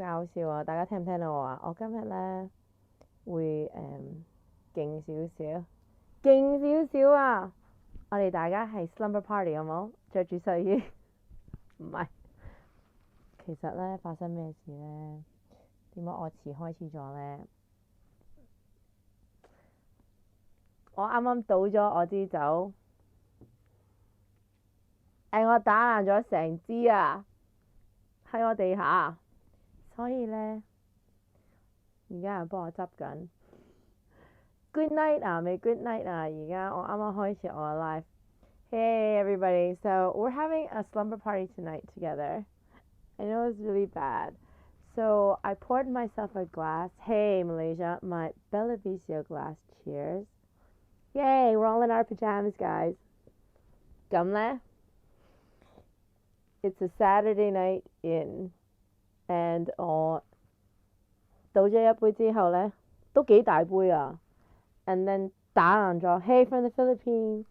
搞笑啊！大家聽唔聽到我啊？我今日咧會勁少少，勁少少啊！我哋大家係 slumber party 好冇？着住睡衣，唔係。其實咧發生咩事咧？點解我遲開始咗咧？我啱啱倒咗我支酒，我打爛咗成支啊！喺我地下，所以咧而家人幫我執緊。Good night 啊，未 Good night 啊！而家我啱啱開始我嘅 live。Hey everybody, so we're having a slumber party tonight together. I know it's really bad. So I poured myself a glass. Hey Malaysia, my Bellavizio glass. Cheers. Yay, we're all in our pajamas, guys. 咁呢 it's a Saturday night in, and 我倒咗一杯之後呢，都幾大杯啊 and then 打爛咗。Hey from the Philippines.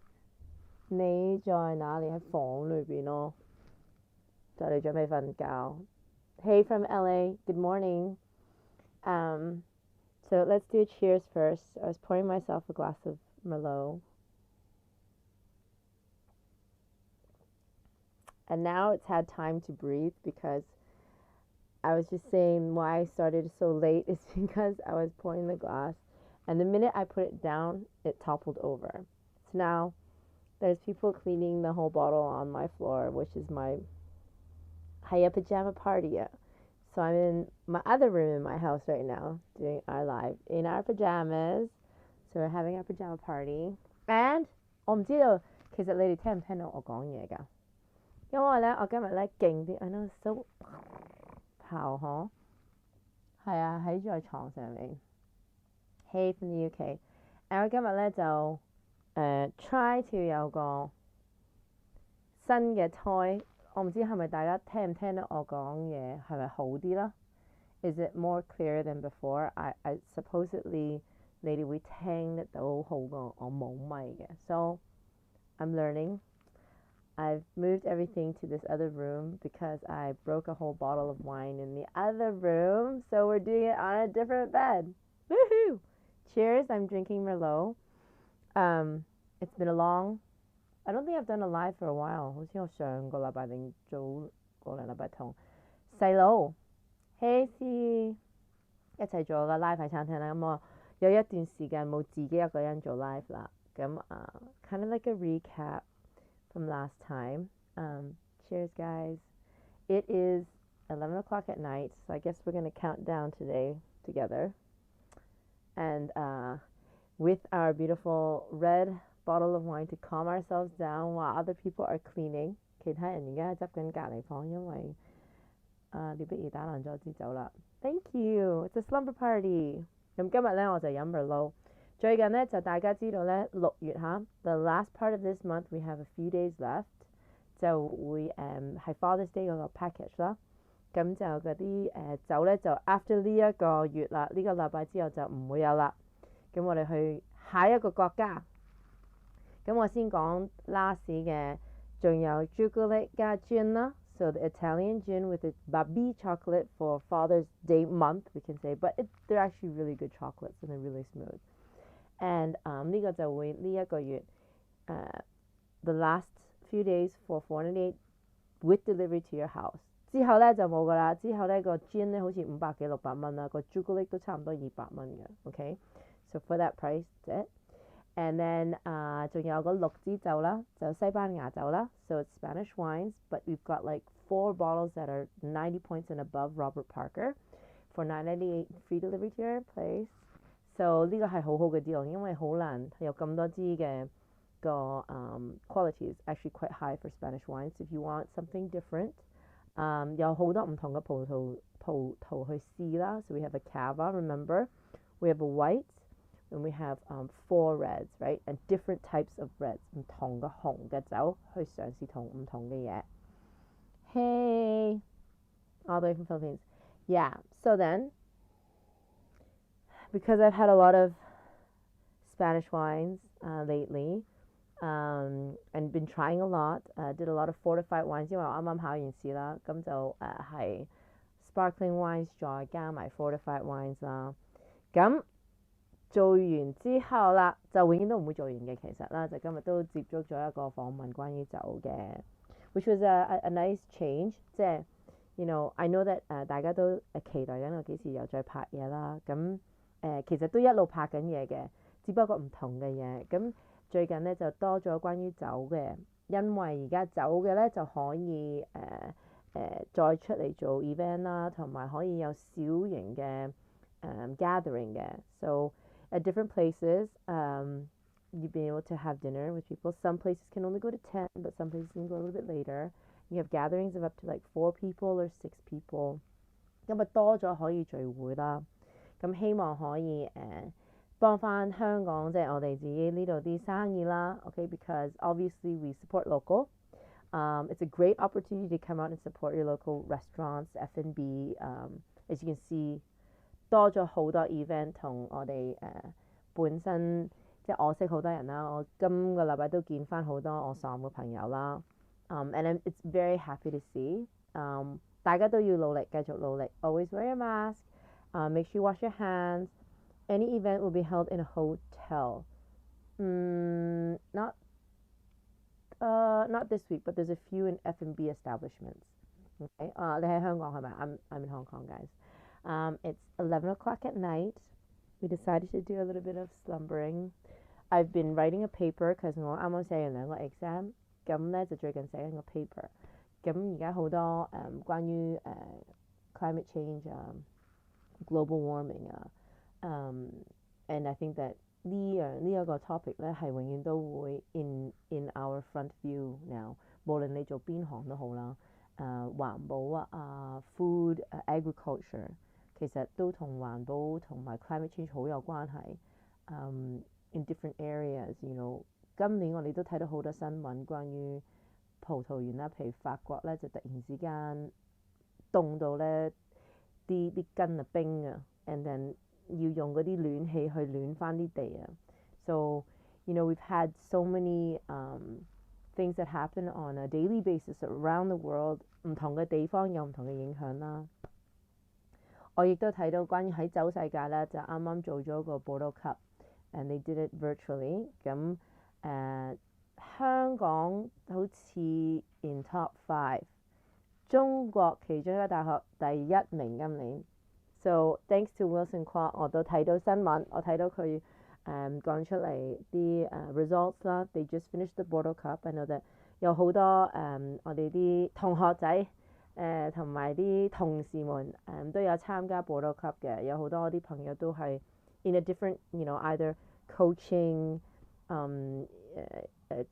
你在哪裡？喺房裏邊咯，就嚟準備瞓覺。Hey from LA, good morning. So let's do a cheers first. I was pouring myself a glass of Merlot. And now it's had time to breathe because I was just saying why I started so late is because I was pouring the glass. And the minute I put it down, it toppled over. So now there's people cleaning the whole bottle on my floor, which is my Pyjama party. So I'm in my other room in my house right now doing our live in our pajamas. So we're having our pajama party. And 我唔知道其實你哋聽唔聽到我講嘢㗎？因為咧我今日咧勁啲 I know it's so 姣嗬，係啊喺在床上面。Hey from the UK。我今日咧就try to 有個新嘅 toy。我唔知係咪大家聽唔聽到我講嘢係咪好啲啦 ？Is it more clear than before? I supposedly 你哋會聽得到好過我冇咪嘅。So I'm learning. I've moved everything to this other room because I broke a whole bottle of wine in the other room. So we're doing it on a different bed. Woohoo! Cheers! I'm drinking Merlot. It's been a long. I don't think I've done a live for a while. 好似我上個禮拜定早個兩禮拜同細佬 Hey C 一齊做個 live 喺餐廳啦。咁我有一段時間冇自己一個人做 live 啦。咁kind of like a recap from last time. Cheers, guys. It is 11 o'clock at night, so I guess we're going to count down today together. And with our beautiful red bottle of wine to calm ourselves down while other people are cleaning. 其他人而家執緊隔離房，因為你不如打爛咗支酒啦。Thank you. It's a slumber party. 咁今日咧我就飲 Merlot。最近咧就大家知道咧6月嚇 the last part of this month we have a few days left 就會係 Father's Day 嗰個 package 啦。咁就嗰啲酒咧就 after 呢一個月啦，呢個禮拜之後就唔會有啦。咁我哋去下一個國家。咁我先講 last 嘅，仲有朱古力加 gin 啦。So the Italian gin with the baby chocolate for Father's Day month, we can say. But they're actually really good chocolates and they're really smooth. And 呢個就會呢一個月the last few days for 408 with delivery to your house. 之後咧就冇噶啦，之後咧個 gin 咧好似500幾600蚊啦，個朱古力都差唔多200蚊嘅。Okay? So for that price, that's it. And then 仲有個6支酒啦，就西班牙酒啦。So it's Spanish wines, but we've got like 4 bottles that are 90 points and above Robert Parker for $9.98 free delivery to your place. So 呢個係好好嘅 deal， 因為好難有咁多支嘅個quality is actually quite high for Spanish wines. If you want something different, 有好多唔同嘅葡萄去試啦。So we have a Cava, remember? We have a white.And we have 4 reds, right? And different types of reds. 唔同嘅紅嘅酒去嘗試同唔同嘅嘢。Hey, all the way from Philippines. Yeah, so then, because I've had a lot of Spanish wines lately, and been trying a lot, did a lot of fortified wines. 因為我啱啱考完試啦，咁就係 sparkling wines 再加埋 fortified wines 啦。咁做完之後啦，就永遠都唔會做完嘅。其實啦，就今日都接觸咗一個訪問關於酒嘅 ，which was a nice change。即係 I know that 大家都期待緊我幾時又再拍嘢啦。咁其實都一路拍緊嘢嘅，只不過唔同嘅嘢。咁最近咧就多咗關於酒嘅，因為而家酒嘅咧就可以再出嚟做 event 啦，同埋可以有小型嘅gathering 嘅。So at different places, you've been able to have dinner with people. Some places can only go to 10, but some places can go a little bit later. You have gatherings of up to like 4 people or 6 people. 咁咪多咗可以聚會啦。咁希望可以幫翻香港，即係我哋自己呢度啲生意啦。Okay, because obviously we support local. It's a great opportunity to come out and support your local restaurants, F&B. As you can see, 多咗好多 event 同我哋本身即係我識好多人啦。我今個禮拜都見翻好多我喪嘅朋友啦。And it's very happy to see. 大家都要努力，繼續努力。Always wear a mask. Make sure you wash your hands. Any event will be held in a hotel. Not this week, but there's a few in F&B establishments. Okay. 你喺香港係咪？ I'm in Hong Kong, guys. It's 11 o'clock at night. We decided to do a little bit of slumbering. I've been writing a paper because 我啱啱寫完2個 exam， 咁咧就最近寫緊個 paper。咁而家好多關於climate change global warming and I think that 呢一個 topic 咧係永遠都會 in our front view now， 無論你做邊行都好啦。環保food agriculture 其實都同環保同埋 climate change 好有關係。In different areas， 今年我哋都睇到好多新聞關於葡萄園啦，譬如法國咧就突然之間凍到咧啲根冰啊 ，and then 要用嗰啲暖氣去暖翻啲地啊。So we've had so many things that happen on a daily basis around the world， 唔同嘅地方有唔同嘅影響啦。我亦都睇到關於喺酒世界咧，就啱啱做咗個 Bordeaux Cup，and they did it virtually。咁香港好似 in top 5， 中國其中一個大學第1名今年。So thanks to Wilson Kwok， 我都睇到新聞，我睇到佢講出嚟啲results 啦。They just finished the Bordeaux Cup。I know that 有好多我哋啲同學仔同埋啲同事們都有參加 Bordeaux Cup 嘅，有好多我啲朋友都係 in a different either coaching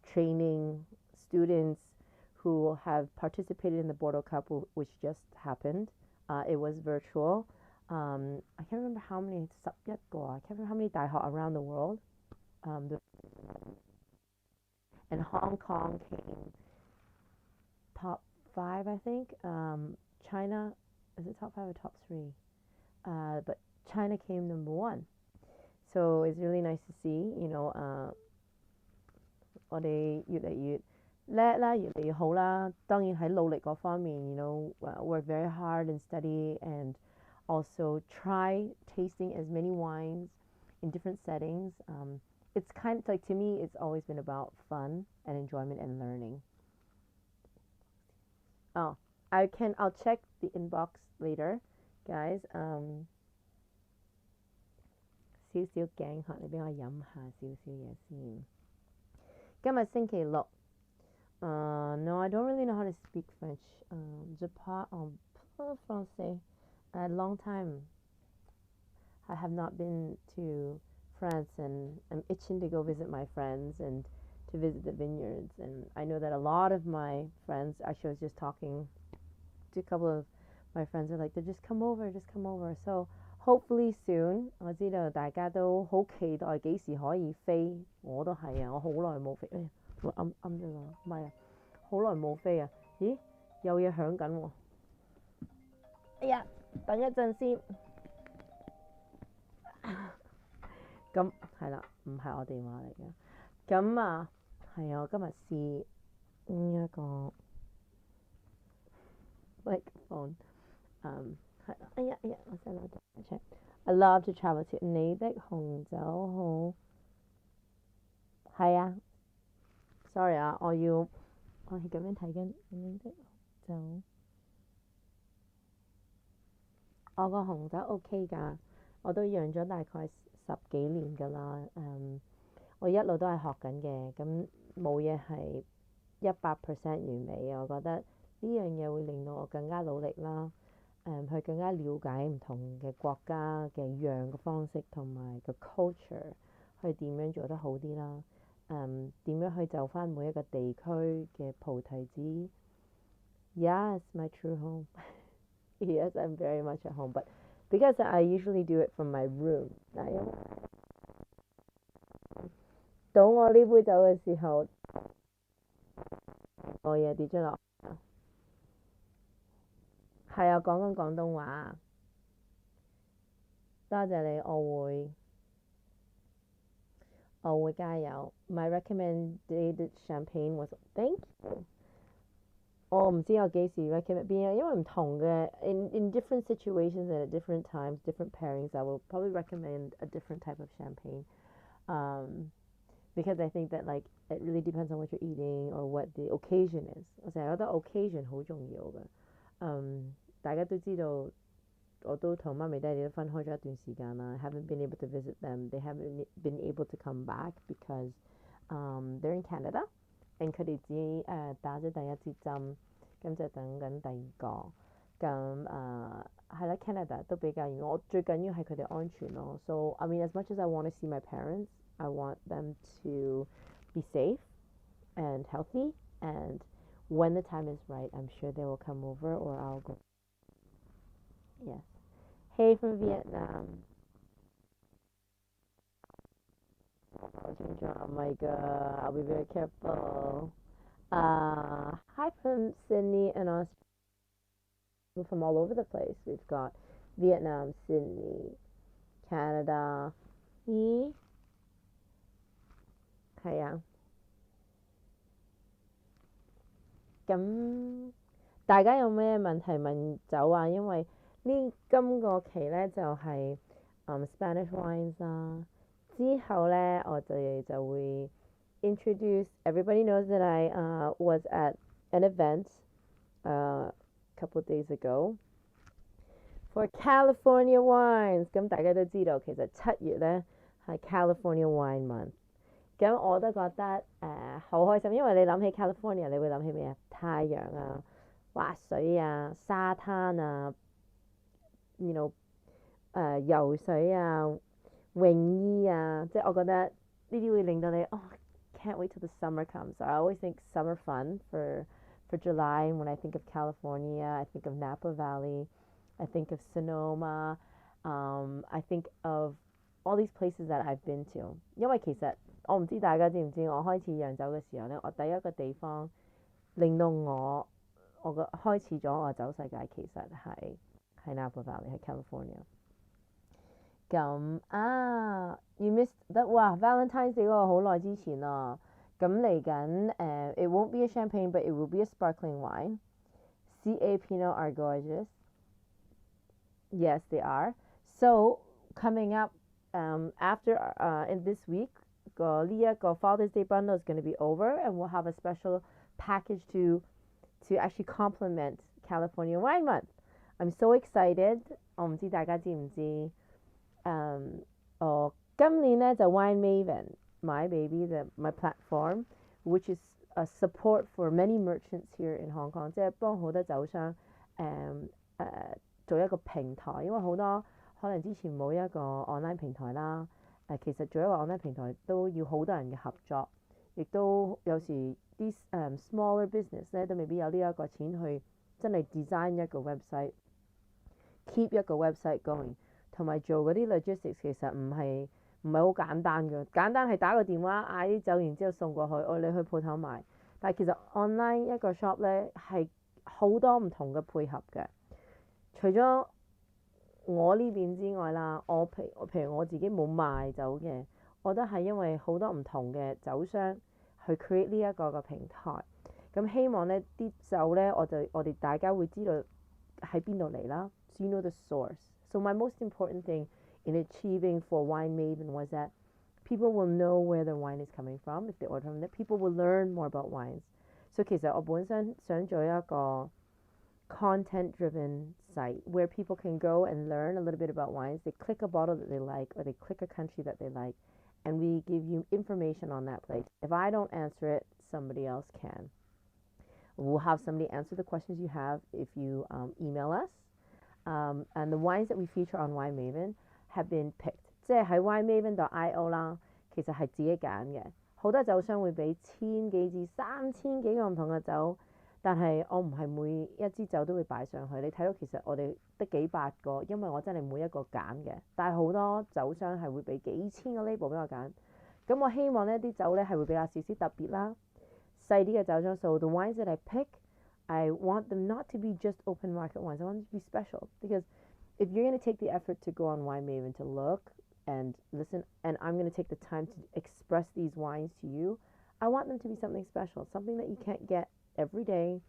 training students who have participated in the Bordeaux Cup, which just happened. It was virtual. I can't remember how many, 11個 I can't remember how many 大學 around the world. And Hong Kong came top 5, I think. China, is it top 5 or top 3? But China came number 1. So it's really nice to see, 我哋越嚟越叻啦，越嚟越好啦。當然喺努力嗰方面work very hard and study and also try tasting as many wines in different settings. It's kind of like, to me, it's always been about fun and enjoyment and learning. Oh, I'll check the inbox later, guys. 少少頸渴，你俾我飲下少少嘢先。今日星期六。No, I don't really know how to speak French. Je parle un peu français. A long time. I have not been to France, and I'm itching to go visit my friends and to visit the vineyards. And I know that a lot of my friends, actually I was just talking to a couple of my friends, are like, they just come over. So hopefully soon. 我知道大家都好期待幾時可以飛，我都係啊，我好耐冇飛。我啱咗個咪啊，好耐冇飛啊！咦，有嘢響緊喎！哎呀，等一陣先。咁係啦，唔係我電話嚟嘅。咁係啊，我今日試呢一個 microphone。哎呀哎呀，我先攞咗 check。I love to travel to 你的紅酒好，係啊，sorry 啊，我係咁樣睇緊你的酒，我個紅酒 OK 㗎，我都養咗大概10幾年㗎啦，我一路都係學緊嘅，咁冇嘢係100% 完美，我覺得呢樣嘢會令到我更加努力啦。去更加了解唔同嘅國家嘅釀嘅方式同埋個 culture，去點樣做得好啲啦。點樣去就翻每一個地區嘅菩提子。Yes, my true home. Yes, I'm very much at home, but because I usually do it from my room。但係因為到我呢杯酒嘅時候，我嘢跌咗落，係啊，講緊廣東話。多謝你，我會加油。My recommended champagne was thank you。我唔知我幾時 recommend 邊，因為唔同嘅 in different situations and at different times, different pairings, I will probably recommend a different type of champagne. Because I think that like it really depends on what you're eating or what the occasion is。我成日覺得 occasion 好重要嘅。大家都知道，我都同媽咪爹哋都分開咗一段時間啦。I haven't been able to visit them. They haven't been able to come back because they're in Canada。佢哋只打咗第一支針，咁就等緊第二個。咁係啦，Canada 都比較遠。我最緊要係佢哋安全咯。So I mean, as much as I want to see my parents, I want them to be safe and healthy. And when the time is right, I'm sure they will come over or I'll go. Yes. Hey from Vietnam. Oh my god, I'll be very careful. Hi from Sydney and Australia, from all over the place. We've got Vietnam, Sydney, Canada. 咦，係啊，咁大家有咩問題問酒啊？因為今個期咧就係、Spanish wines 啦，之後咧我哋就會 introduce. Everybody knows that I was at an event a couple days ago for California wines。咁大家都知道，其實7月咧係 California Wine Month。咁我都覺得好開心，因為你諗起 California，你會諗起咩啊？太陽啊、滑水啊、沙灘啊，you know 游水啊、泳衣啊，即係我覺得呢啲會令到你can't wait till the summer comes. So I always think summer fun for July. And when I think of California, I think of Napa Valley, I think of Sonoma, I think of all these places that I've been to。因為其實我唔知大家知唔知，我開始釀酒嘅時候呢，我第一個地方令到我開始咗我酒世界，其實係 Napa Valley，係 California。咁you missed that。 哇 Valentine's Day 嗰個好耐之前啊。咁嚟緊it won't be a champagne, but it will be a sparkling wine. CA Pinot are gorgeous. Yes, they are. So coming up after in this week, go Father's Day bundle is going to be over, and we'll have a special package to actually complement California Wine Month. I'm so excited. 我唔知大家知唔知？今年咧就 Winemaven my baby, my platform, which is a support for many merchants here in Hong Kong， 即係幫好多酒商做一個平台，因為好多可能之前冇一個 online 平台啦。其實做一個 online 平台都要好多人嘅合作，亦都有時啲smaller business 咧都未必有呢一個錢去真係 design 一個 website，keep 一個 website going， 同埋做嗰啲 logistics 其實唔係好簡單嘅。簡單係打個電話嗌啲酒，然之後送過去，你去鋪頭買。但係其實 online 一個 shop 咧係好多唔同嘅配合嘅。除咗我呢邊之外啦，譬如我自己冇賣酒嘅，我都係因為好多唔同嘅酒商去 create 呢一個嘅平台。咁希望呢啲酒呢，我哋大家會知道喺邊度嚟啦， so you know the source. So my most important thing in achieving for Winemaven was that people will know where their wine is coming from if they order from it. People will learn more about wines. So 其實我本身想做一個 content-driven site where people can go and learn a little bit about wines. They click a bottle that they like or they click a country that they like, and we give you information on that place. If I don't answer it, somebody else can. We'll have somebody answer the questions you have if you email us. And the wines that we feature on Winemaven have been picked. 即係喺 winemaven.io 啦，其實係自己揀嘅。好多酒商會俾千幾至3000幾個唔同嘅酒，但係我唔係每一支酒都會擺上去。你睇到其實我哋得幾百個，因為我真係每一個揀嘅。但係好多酒商係會俾幾千個 label 俾我揀。咁我希望呢啲酒呢係會比較少少特別啦。細啲嘅酒商 so the wines that I pick, I want them not to be just open market wines. I want them to be special because if you're going to take the effort to go on Winemaven to look and listen, and I'm going to take the time to express these wines to you, I want them to be something special, something that you can't get every day,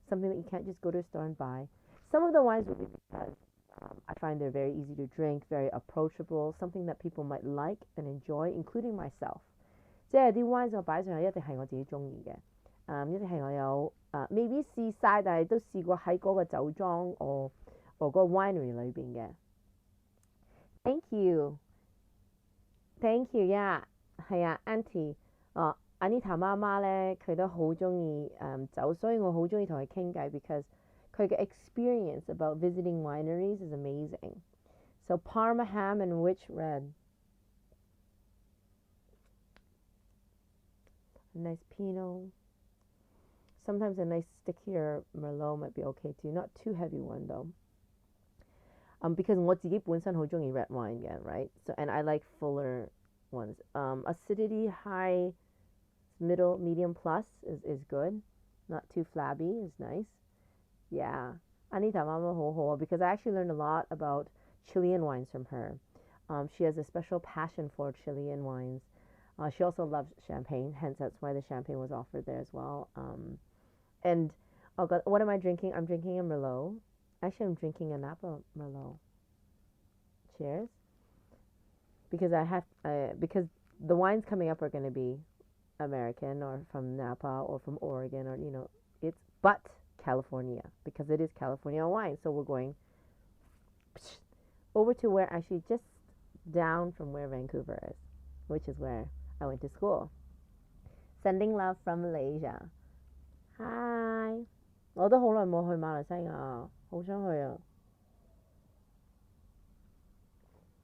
something that you can't just go to a store and buy. Some of the wines will be because I find they're very easy to drink, very approachable, something that people might like and enjoy, including myself. 即係啲 wines 我擺上去一定係我自己中意嘅，一定係我有未必試晒，但係都試過喺嗰個酒莊我嗰個 winery 裏邊嘅。Thank you, thank you, yeah， 係啊 ，Auntie， Anita 媽媽咧，佢都好中意酒，所以我好中意同佢傾偈 because 佢嘅 experience about visiting wineries is amazing. So Parma ham and which red? A nice Pinot. Sometimes a nice stickier Merlot might be okay too. Not too heavy one though. Because 我自己本身好中意 red wine 嘅 right? So and I like fuller ones. Acidity high, middle, medium plus is good. Not too flabby is nice. Yeah. Anita Mama ho ho because I actually learned a lot about Chilean wines from her. She has a special passion for Chilean wines. She also loves champagne, hence that's why the champagne was offered there as well. And oh God, what am I drinking? I'm drinking a Merlot. Actually, I'm drinking a Napa Merlot. Cheers. Because because the wines coming up are going to be American or from Napa or from Oregon or but California because it is California wine. So we're going over to where actually just down from where Vancouver is, which is where I went to school. Sending love from Malaysia. Hi. 我都好耐冇去馬來西亞，好想去啊。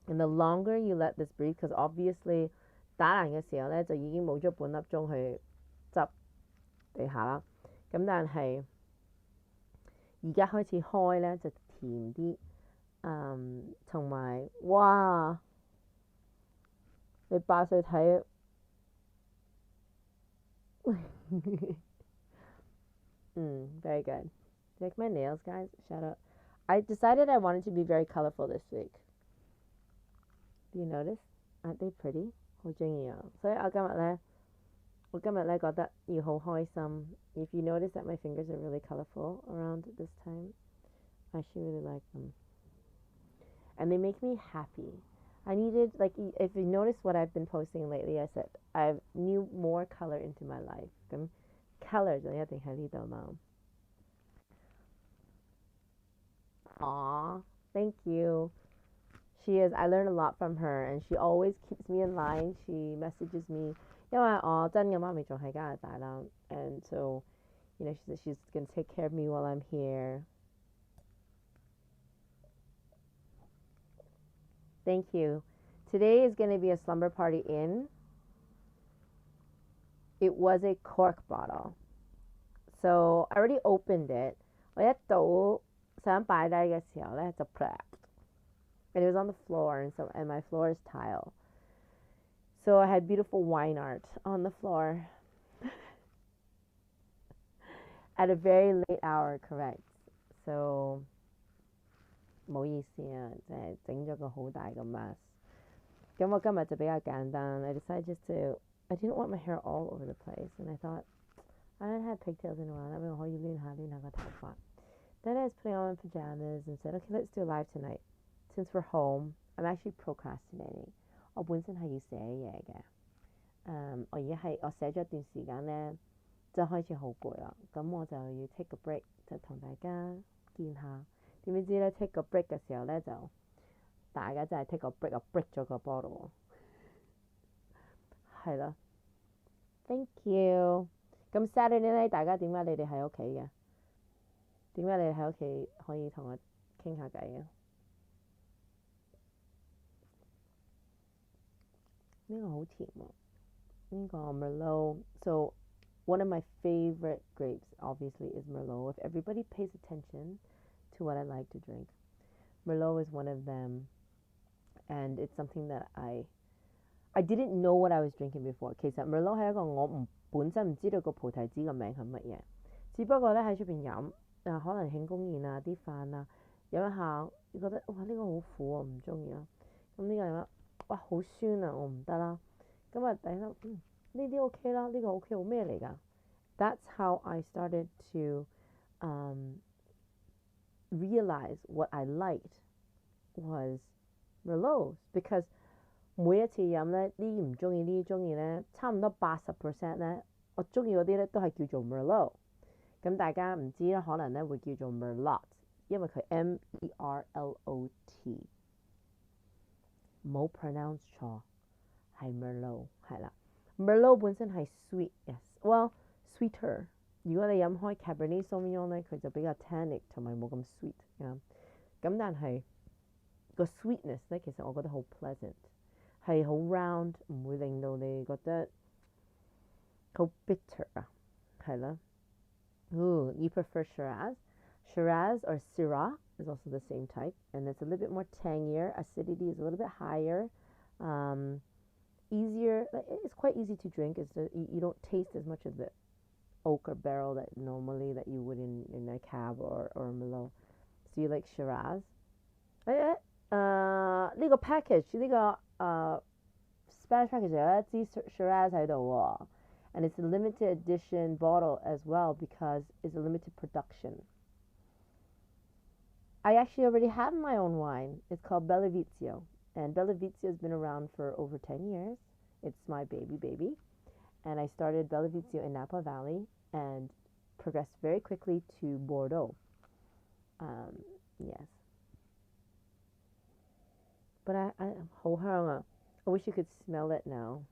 And the longer you let this breathe, because obviously 打爛嘅時候咧就已經冇咗半粒鐘去執地下啦。咁但係而家開始開咧就甜啲，同埋哇，你8歲睇。Very good. You like my nails, guys? Shout out. I decided I wanted to be very colorful this week. Do you notice? Aren't they pretty? 好中意啊！所以我今日咧覺得要好開心。If you notice that my fingers are really colorful around this time, I actually really like them. And they make me happy. I needed, like, if you notice what I've been posting lately, I said I need more color into my life. Color 就一定喺呢度啦。Aw, thank you. She is. I learned a lot from her, and she always keeps me in line. She messages me. 因為我真嘅媽咪仲喺加拿大啦 and so, she said she's going to take care of me while I'm here. Thank you. Today is going to be a slumber party in. It was a cork bottle. So I already opened it. 我一倒想擺低嘅時候咧就 and it was on the floor and my floor is tile. So I had beautiful wine art on the floor. At a very late hour, correct. So 唔好意思啊，即係整咗個好大嘅 mess。咁我今日就比較簡單。I decided just to, I didn't want my hair all over the place, and I thought I hadn't had pigtails in a while，因為我可以攣下個頭髮。Then I was putting on my pajamas and said, okay, let's do live tonight. Since we're home, I'm actually procrastinating. 我本身係要寫嘢嘅，我而家係我寫咗一段時間呢，就開始好攰啦。咁我就要 take a break，就同大家見下。點知呢 take a break 嘅時候呢，就大家真係 take a break，我 break 咗個 bottle。係啦 ，thank you。咁 Saturday night 大家點解你哋喺屋企嘅？點解你哋喺屋企可以同我傾下偈嘅？呢個好甜喎，呢個 Merlot。So one of my favorite grapes obviously is Merlot. If everybody pays attention to what I like to drink, Merlot is one of them, and it's something that I didn't know what I was drinking before. 其實 Merlot 係一個我本身唔知道個菩提子個名係乜嘢，只不過咧喺出邊飲可能慶功宴啊啲飯啊飲一下，你覺得哇呢個好苦啊，唔中意啊。咁呢個飲哇好酸啊，我唔得啦。咁啊第一呢啲 OK 啦，呢個 OK 好咩嚟㗎？That's how I started to realize what I liked was Merlot because 每一次飲咧，呢唔中意呢中意咧，差唔多80%咧，我中意嗰啲咧都係叫做 Merlot。咁大家唔知咧，可能咧會叫做 Merlot，因為佢 Merlot，冇 pronounce 錯，係 Merlot 係啦。Merlot 本身係 sweet，yes，well sweeter。如果你飲開 Cabernet Sauvignon 咧，佢就比較 tannic 同埋冇咁 sweet 咁但係個 sweetness 咧，其實我覺得好 pleasant。係好 round，唔會令到你覺得好 bitter 啊，係啦。Ooh, you prefer Shiraz? Shiraz or Syrah is also the same type, and it's a little bit more tangier. Acidity is a little bit higher. Easier. It's quite easy to drink. You don't taste as much of the oak or barrel that normally that you would in a cab or a Merlot. So you like Shiraz? 呢個 package 呢個Spanish package 有一支 Shiraz 喺度喎。And it's a limited edition bottle as well because it's a limited production. I actually already have my own wine. It's called Bellavizio. And Bellavizio has been around for over 10 years. It's my baby. And I started Bellavizio in Napa Valley and progressed very quickly to Bordeaux. Yes. But hổ hang à. I wish you could smell it now.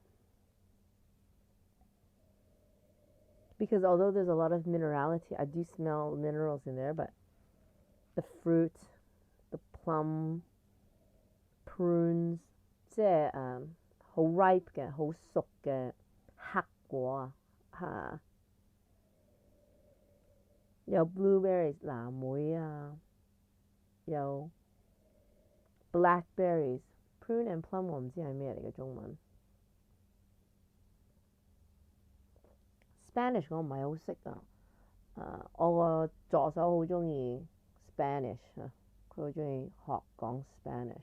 Because although there's a lot of minerality, I do smell minerals in there, but the fruit, the plum, prunes, 即係好 ripe 嘅，好熟嘅黑果啊，有 blueberries 藍莓啊，有 blackberries prune and plum 我唔知係咩嚟嘅中文。Spanish 我唔係好識啊，我個助手好中意 Spanish 啊，佢好中意學講 Spanish。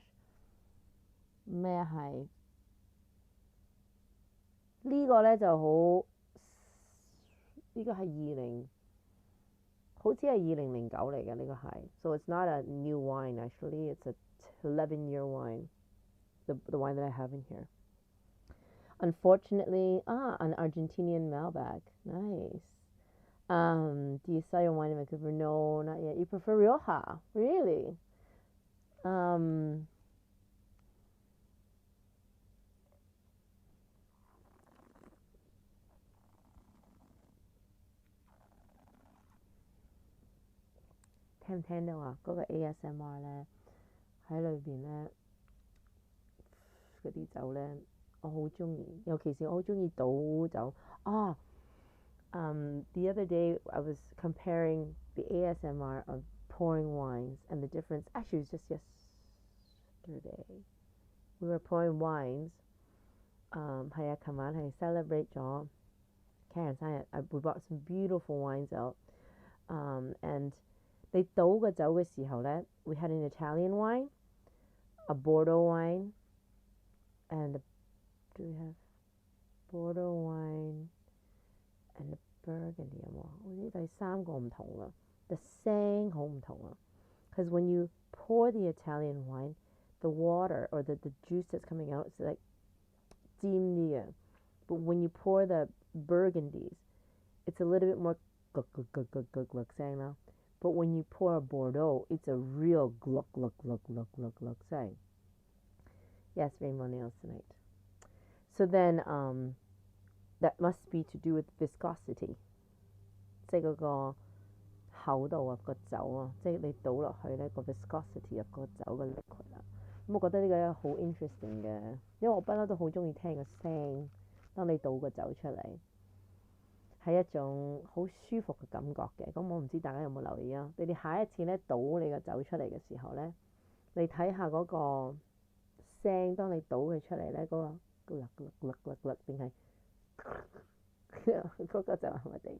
咩係呢個呢就好，呢個係好似係2009嚟嘅呢個係 ，so it's not a new wine actually, it's a 11-year wine, the wine that I have in here. Unfortunately, an Argentinian Malbec. Nice. Do you sell your wine in Vancouver? No, not yet. You prefer Rioja? Really?聽唔聽到啊？嗰個 ASMR 呢，喺裏邊呢，嗰啲酒呢，我好中意，尤其是我好中意倒酒啊。The other day I was comparing the ASMR of pouring wines and the difference. Actually, it was just yesterday. We were pouring wines. 係啊，琴晚係 celebrate 咗 Karen 生日。We bought some beautiful wines out. And 你倒個酒嘅時候呢 we had an Italian wine, a Bordeaux wine, and do we have Bordeaux wine and a Burgundy 有冇？好似第三個唔同啦。the 聲好唔同啊。Because when you pour the Italian wine, the water or the juice that's coming out is like 尖啲嘅。But when you pour the Burgundies, it's a little bit more gluck, gluck, gluck, gluck, gluck, gluck 聲啦。But when you pour a Bordeaux, it's a real gluck, gluck, gluck, gluck, gluck, gluck 聲。Yes, rainbow nails tonight. So then, that must be to do with viscosity. 即係嗰個厚度啊，個酒啊，即係你倒落去咧個 viscosity 入個酒嘅 liquid 啊。咁我覺得呢個好 interesting 嘅，因為我不嬲都好中意聽個聲，當你倒個酒出嚟，係一種好舒服嘅感覺嘅。咁我唔知大家有冇留意啊？你哋下一次咧倒你個酒出嚟嘅時候咧，你睇下嗰個聲，當你倒佢出嚟咧，嗰個咕嚕咕嚕咕嚕咕嚕定係嗰個就係我哋。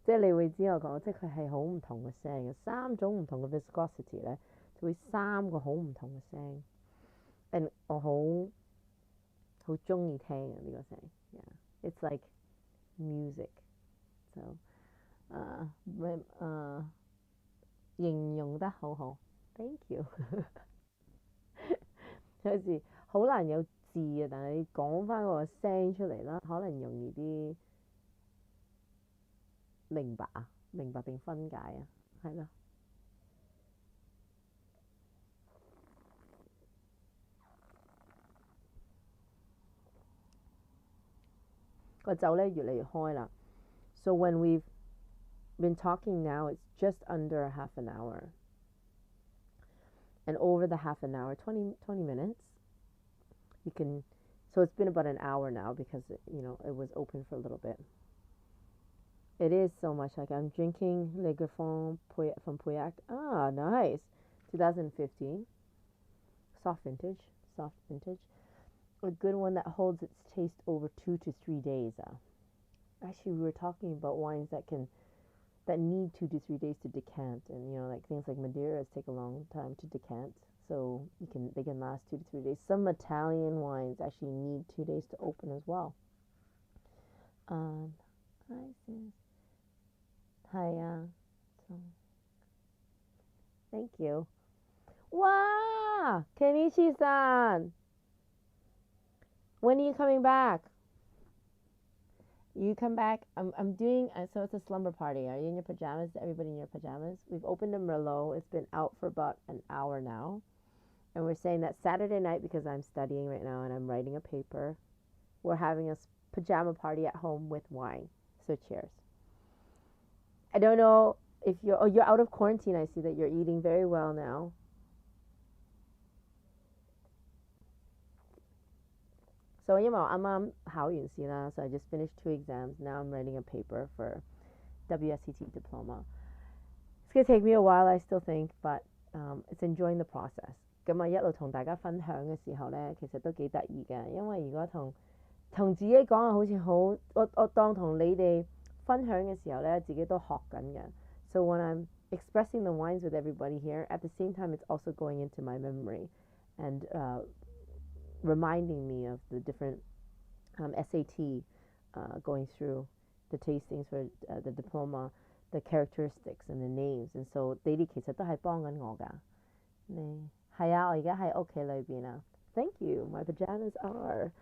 即係你會知我講，即係佢係好唔同嘅聲嘅，3種唔同嘅 viscosity 咧，就會3個好唔同嘅聲。and 我好中意聽嘅呢個聲 ，yeah，it's like music， so 形容得好好 ，thank you 有時好難有字啊，但係你講翻個聲出嚟啦，可能容易啲明白啊，明白定分解啊，係咯。個酒咧越嚟越開啦。So when we've been talking now, it's just under a half an hour. And over the half an hour, 20 minutes, you can, so it's been about an hour now because, it was open for a little bit. It is so much like I'm drinking Le Griffon from Pauillac. Ah, nice. 2015. Soft vintage. A good one that holds its taste over 2 to 3 days. Actually, we were talking about wines that need 2 to 3 days to decant, and like things like Madeiras take a long time to decant, so they can last 2 to 3 days. Some Italian wines actually need 2 days to open as well. Hi sis. Hi, so thank you. Wow, Kenichi-san. When are you coming back? You come back. I'm doing, so it's a slumber party. Are you in your pajamas? Everybody in your pajamas? We've opened a Merlot. It's been out for about an hour now. And we're saying that Saturday night, because I'm studying right now and I'm writing a paper, we're having a pajama party at home with wine. So cheers. I don't know if you're out of quarantine. I see that you're eating very well now. So 因為我啱啱考完試啦, so I just finished 2 exams. Now I'm writing a paper for WSET diploma. It's going to take me a while, I still think, but it's enjoying the process. 咁一路同大家分享嘅時候呢，其實都幾得意嘅，因為如果同自己講好似好，我當同你哋分享嘅時候呢，自己都學緊嘅。So when I'm expressing the wines with everybody here, at the same time it's also going into my memory and reminding me of the different SAT going through the tastings for the diploma, the characteristics and the names. And so 你哋其實都係幫緊我㗎。係啊，我而家喺屋企裏邊啊。Thank you. My pajamas are.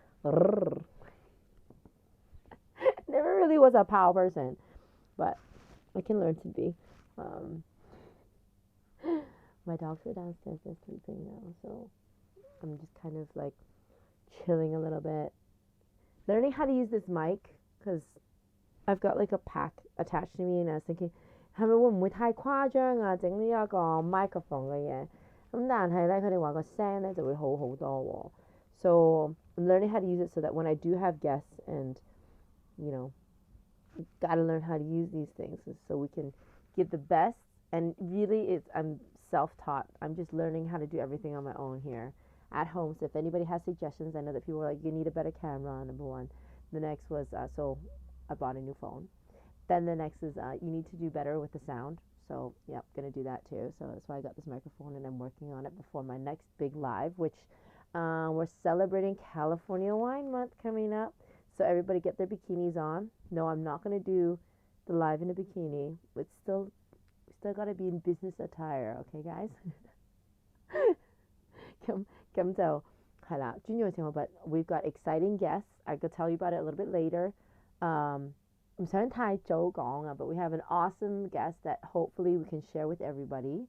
Never really was a pow person, but I can learn to be. My dogs are downstairs. They're sleeping now, so I'm just kind of like chilling a little bit, learning how to use this mic because I've got like a pack attached to me, and I was thinking 係咪會唔會太誇張啊？整呢一個 microphone 嘅嘢咁，但係咧佢哋話個聲咧就會好好多喎。So I'm learning how to use it so that when I do have guests and gotta learn how to use these things so we can give the best. And really, I'm self-taught. I'm just learning how to do everything on my own here at home. So if anybody has suggestions, I know that people were like, you need a better camera, number one. The next was, so I bought a new phone. Then the next is, you need to do better with the sound. So, yeah, going to do that too. So that's why I got this microphone, and I'm working on it before my next big live, which we're celebrating California Wine Month coming up. So everybody get their bikinis on. No, I'm not going to do the live in a bikini. It's still got to be in business attire, okay guys? 咁就係啦，專業嘅情況，but we've got exciting guests. I could tell you about it a little bit later. 唔想太早講啊，but we have an awesome guest that hopefully we can share with everybody.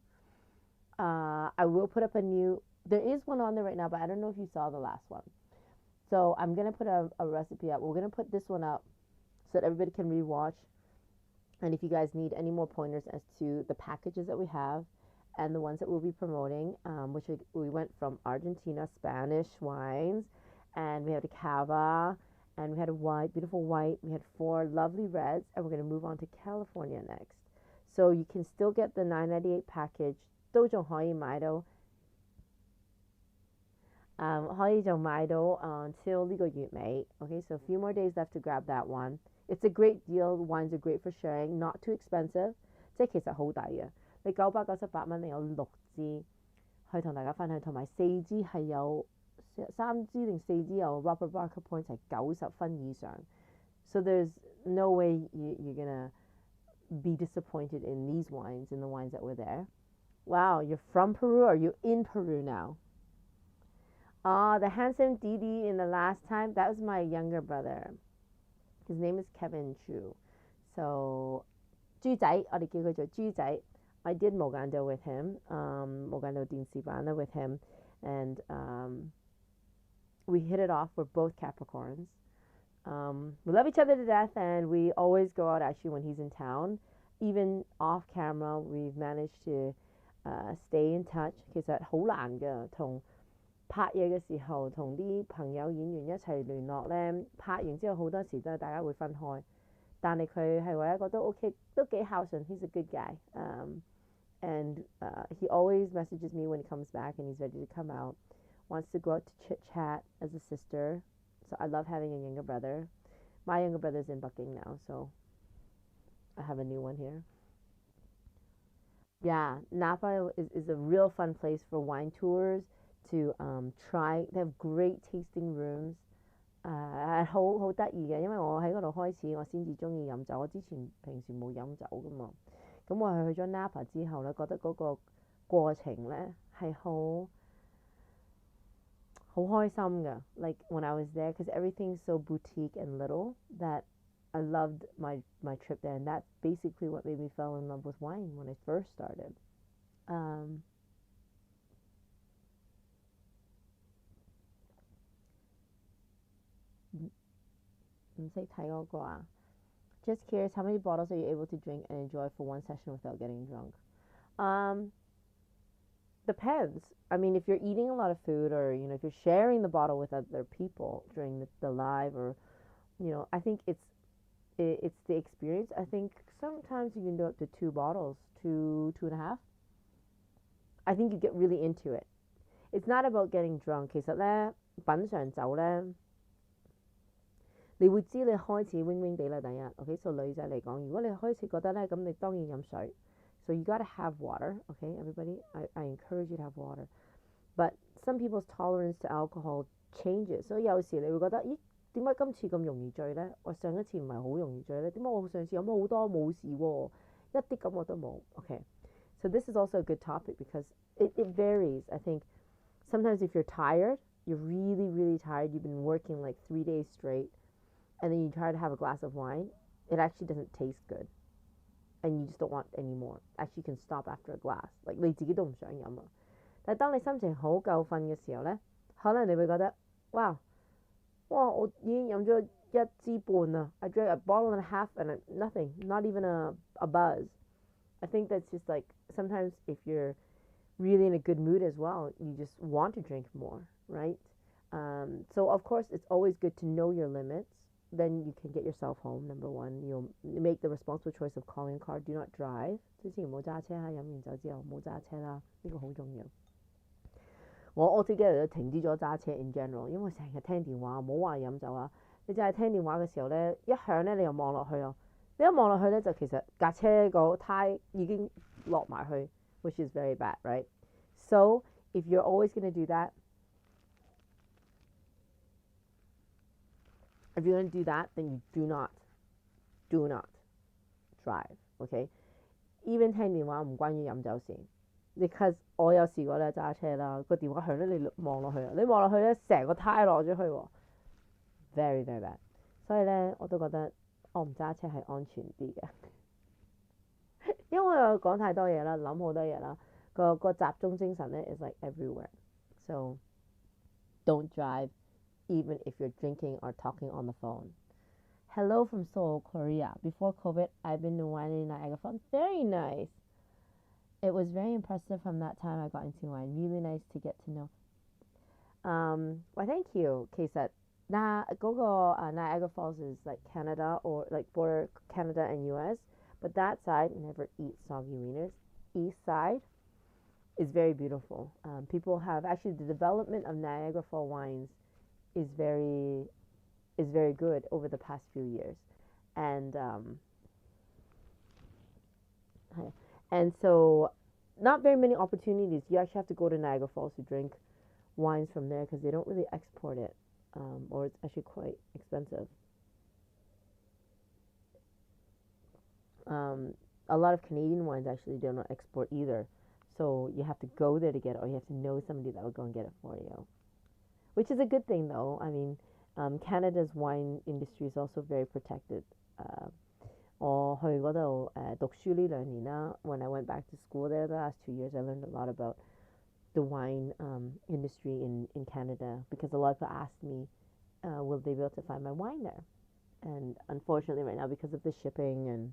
I will put up there is one on there right now, but I don't know if you saw the last one. So I'm going to put a recipe up. We're going to put this one up so that everybody can rewatch. And if you guys need any more pointers as to the packages that we have and the ones that we'll be promoting, which we went from Argentina, Spanish wines, and we had a cava, and we had a beautiful white. We had 4 lovely reds, and we're going to move on to California next. So you can still get the $9.98 package. 都仲可以買到可以仲買到 until 呢個月尾 Okay, so a few more days left to grab that one. It's a great deal. Wines are great for sharing. Not too expensive. 即係其實好抵嘅。你998蚊你有6支去同大家分享，同埋4支係有3支定4支有 Robert Barker points 係90分以上。So there's no way you're gonna be disappointed in these wines, in the wines that were there. Wow, you're from Peru? Or are you in Peru now? The handsome Didi in the last time, that was my younger brother. His name is Kevin Chu. So, 豬仔，我哋叫佢做豬仔。I did Mogando with him, Mogando Din Sibana with him, and we hit it off. We're both Capricorns. We love each other to death, and we always go out actually when he's in town. Even off camera, we've managed to stay in touch. 其實好難㗎，同拍嘢嘅時候，同啲朋友演員一齊聯絡呢，拍完之後好多時都係大家會分開。但係佢係唯一一個都 OK， 都幾孝順。He's a good guy. And he always messages me when he comes back and he's ready to come out. Wants to go out to chit chat as a sister. So I love having a younger brother. My younger brother's in Bucking now, so I have a new one here. Yeah, Napa is a real fun place for wine tours to try. They have great tasting rooms. 好得意嘅，因為我喺嗰度開始，我先至中意飲酒。我之前平時冇飲酒噶嘛，咁我係去咗 Napa 之後咧，覺得嗰個過程咧係好開心㗎。Like when I was there, because everything's so boutique and little that I loved my trip there, and that's basically what made me fall in love with wine when I first started. 唔識睇嗰個啊 Just curious, how many bottles are you able to drink and enjoy for one session without getting drunk? Depends. I mean, if you're eating a lot of food, or if you're sharing the bottle with other people during the live, or I think it's the experience. I think sometimes you can do up to 2 bottles, 2.5. I think you get really into it. It's not about getting drunk. 其實咧，品嚐酒咧，你會知你開始 wing wing 地啦。第一 ，OK， so 女仔嚟講，如果你開始覺得咧，咁你當然飲水。So you gotta have water, okay, everybody. I encourage you to have water. But some people's tolerance to alcohol changes. 所以有時你會覺得，咦，點解今次咁容易醉咧？我上一次唔係好容易醉咧，點解我上次飲好多冇事喎？一啲感覺都冇。Okay, so this is also a good topic because it varies. I think sometimes if you're tired, you're really, really tired, you've been working like 3 days straight, and then you try to have a glass of wine, it actually doesn't taste good. And you just don't want any more. Actually, you can stop after a glass. Like 你自己都唔想飲啊。但係當你心情好夠瞓嘅時候呢，可能你會覺得，哇，我已經飲咗1支半啦。I drank a bottle and a half and nothing, not even a buzz. I think that's just like sometimes if you're really in a good mood as well, you just want to drink more, right? So of course, it's always good to know your limits. Then you can get yourself home. Number one, you'll make the responsible choice of calling a car. Do not drive. 之前唔好揸車嚇，飲完酒之後唔好揸車啦，呢個好重要。我 altogether 都停止咗揸車 in general， 因為成日聽電話，唔好話飲酒啊。你就係聽電話嘅時候咧，一響咧你又望落去啊，你一望落去咧就其實架車個胎已經落埋去 ，which is very bad, right? So if you're always going to do that, if you're going to do that, then you do not drive, okay? even 聽電話唔關於飲酒事，because 我有試過咧揸車啦，個電話響咧，你望落去啊，你望落去咧，成個胎落咗去喎，very very bad。所以咧，我都覺得我唔揸車係安全啲嘅，因為我講太多嘢啦，諗好多嘢啦，個集中精神咧 is like everywhere，so don't drive even if you're drinking or talking on the phone. Hello from Seoul, Korea. Before COVID, I've been to wine in Niagara Falls. Very nice. It was very impressive from that time I got into wine. Really nice to get to know. Well, thank you, K-Set. Niagara Falls is like Canada or like border Canada and US, but that side never eat soggy wieners. East side is very beautiful. People have actually the development of Niagara Falls wines is very good over the past few years, and so not very many opportunities. You actually have to go to Niagara Falls to drink wines from there because they don't really export it, or it's actually quite expensive. A lot of Canadian wines actually do not export either, so you have to go there to get it, or you have to know somebody that will go and get it for you, which is a good thing though. I mean, Canada's wine industry is also very protected. 我去嗰度讀書呢2年啦 when I went back to school there the last 2 years, I learned a lot about the wine industry in Canada because a lot of people asked me, will they be able to find my wine there? And unfortunately right now because of the shipping and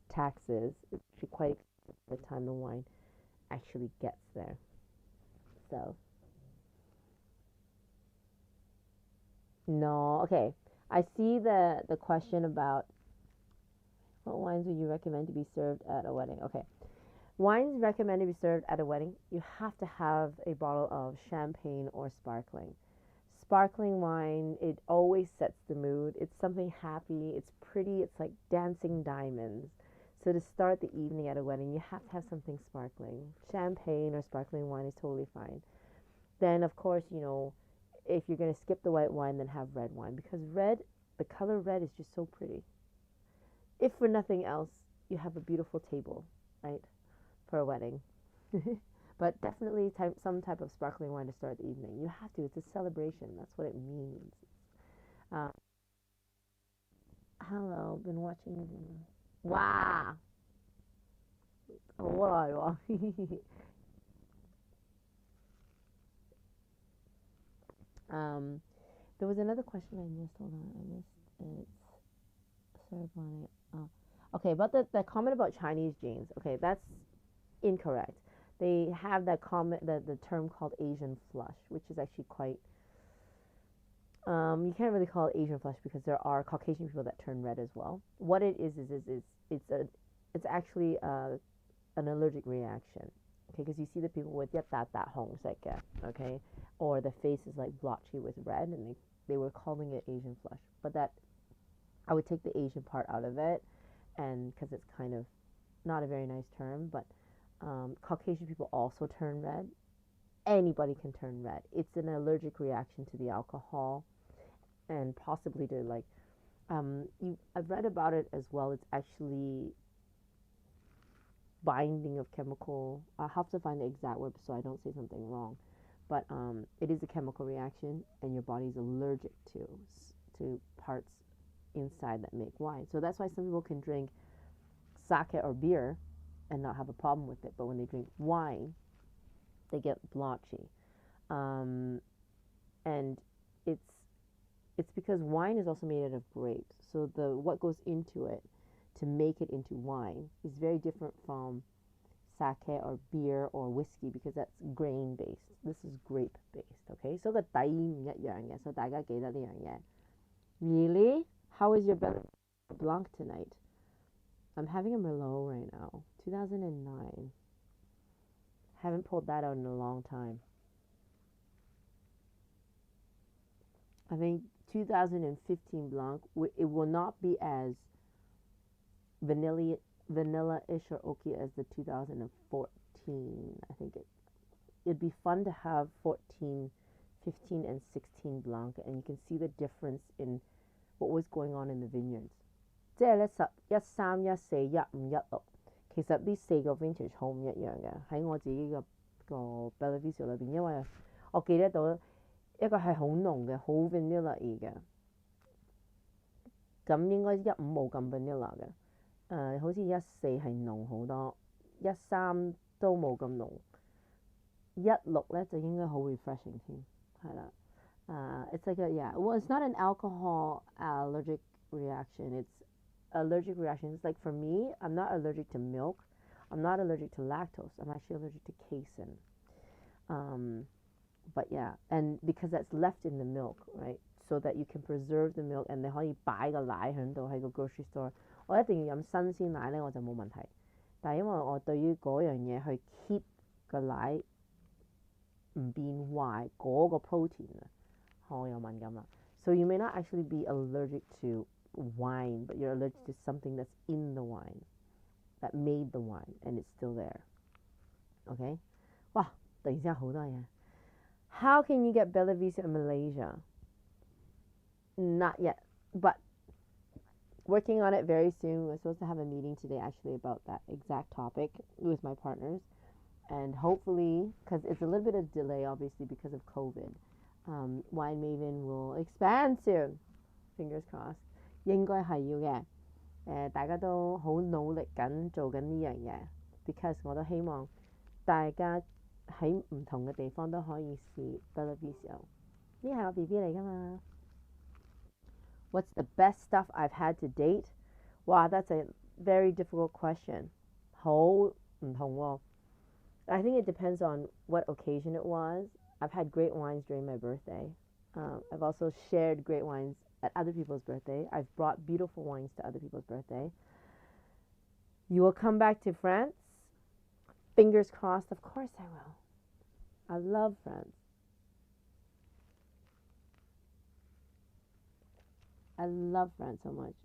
taxes, it's actually quite the time the wine actually gets there. So no, okay. I see the question about what wines would you recommend to be served at a wedding? Okay. Wines recommended to be served at a wedding, you have to have a bottle of champagne or sparkling. Sparkling wine, it always sets the mood. It's something happy, it's pretty, it's like dancing diamonds. So to start the evening at a wedding, you have to have something sparkling. Champagne or sparkling wine is totally fine. Then, of course, if you're going to skip the white wine, then have red wine because the color red is just so pretty. If for nothing else, you have a beautiful table, right, for a wedding. But definitely some type of sparkling wine to start the evening. You have to. It's a celebration. That's what it means. Hello, been watching. Wow. Wow. There was another question I missed. Hold on, I missed it. Serve on it. Oh. Okay, about the comment about Chinese genes. Okay, that's incorrect. They have that comment, the term called Asian flush, which is actually quite. You can't really call it Asian flush because there are Caucasian people that turn red as well. What it is it's actually an allergic reaction. Okay, because you see the people with that hong okay, or the face is like blotchy with red, and they were calling it Asian flush, but that I would take the Asian part out of it, and because it's kind of not a very nice term, but Caucasian people also turn red. Anybody can turn red. It's an allergic reaction to the alcohol, and possibly to like I've read about it as well. It's actually binding of chemical. I'll have to find the exact word so I don't say something wrong. But it is a chemical reaction, and your body's allergic to parts inside that make wine. So that's why some people can drink sake or beer and not have a problem with it. But when they drink wine, they get blotchy. And it's because wine is also made out of grapes. So what goes into it to make it into wine is very different from sake or beer or whiskey because that's grain based. This is grape based, okay? So 個底唔一樣嘅，所以大家記得呢樣嘢。Really? How is your Blanc tonight? I'm having a Merlot right now. 2009. Haven't pulled that out in a long time. I think 2015 Blanc, it will not be as vanilla-ish or oaky as the 2014. I think it'd be fun to have 14, 15, and 16 Blanc, and you can see the difference in what was going on in the vineyards. 即係咧11、13、14、15、16，其實呢四個 vintage 好唔一樣嘅，喺我自己個 Bellavizio 裏邊，因為我記得到一個係好濃嘅，好 vanilla 嘅，咁應該15冇咁 vanilla 嘅，好似14係濃好多，13都冇咁濃，16咧就應該好 refreshing 添，係啦。It's like well, it's not an alcohol allergic reaction. It's allergic reaction. It's like for me, I'm not allergic to milk. I'm not allergic to lactose. I'm actually allergic to casein. But yeah, and because that's left in the milk, right? So that you can preserve the milk, and 你可以擺個奶喺度喺個 grocery store。我一定要飲新鮮奶咧，我就冇問題。但係因為我對於嗰樣嘢去 keep 個奶唔變壞嗰個 protein 啊。我有敏感啦。So you may not actually be allergic to wine, but you're allergic to something that's in the wine, that made the wine, and it's still there. Okay? 哇！突然之間好多嘢。How can you get Bellavizio in Malaysia? Not yet, but working on it very soon. We're supposed to have a meeting today actually about that exact topic with my partners. And hopefully, because it's a little bit of delay obviously because of COVID, Winemaven will expand soon. Fingers crossed. 應該係要嘅。大家都好努力緊做緊呢樣嘢 because 我都希望大家喺唔同嘅地方都可以試 Bellavizio。呢係我 BB 嚟㗎嘛。What's the best stuff I've had to date? Wow, that's a very difficult question. 好唔同喎。I think it depends on what occasion it was. I've had great wines during my birthday. I've also shared great wines at other people's birthday. I've brought beautiful wines to other people's birthday. You will come back to France? Fingers crossed. Of course I will. I love France. I love France so much.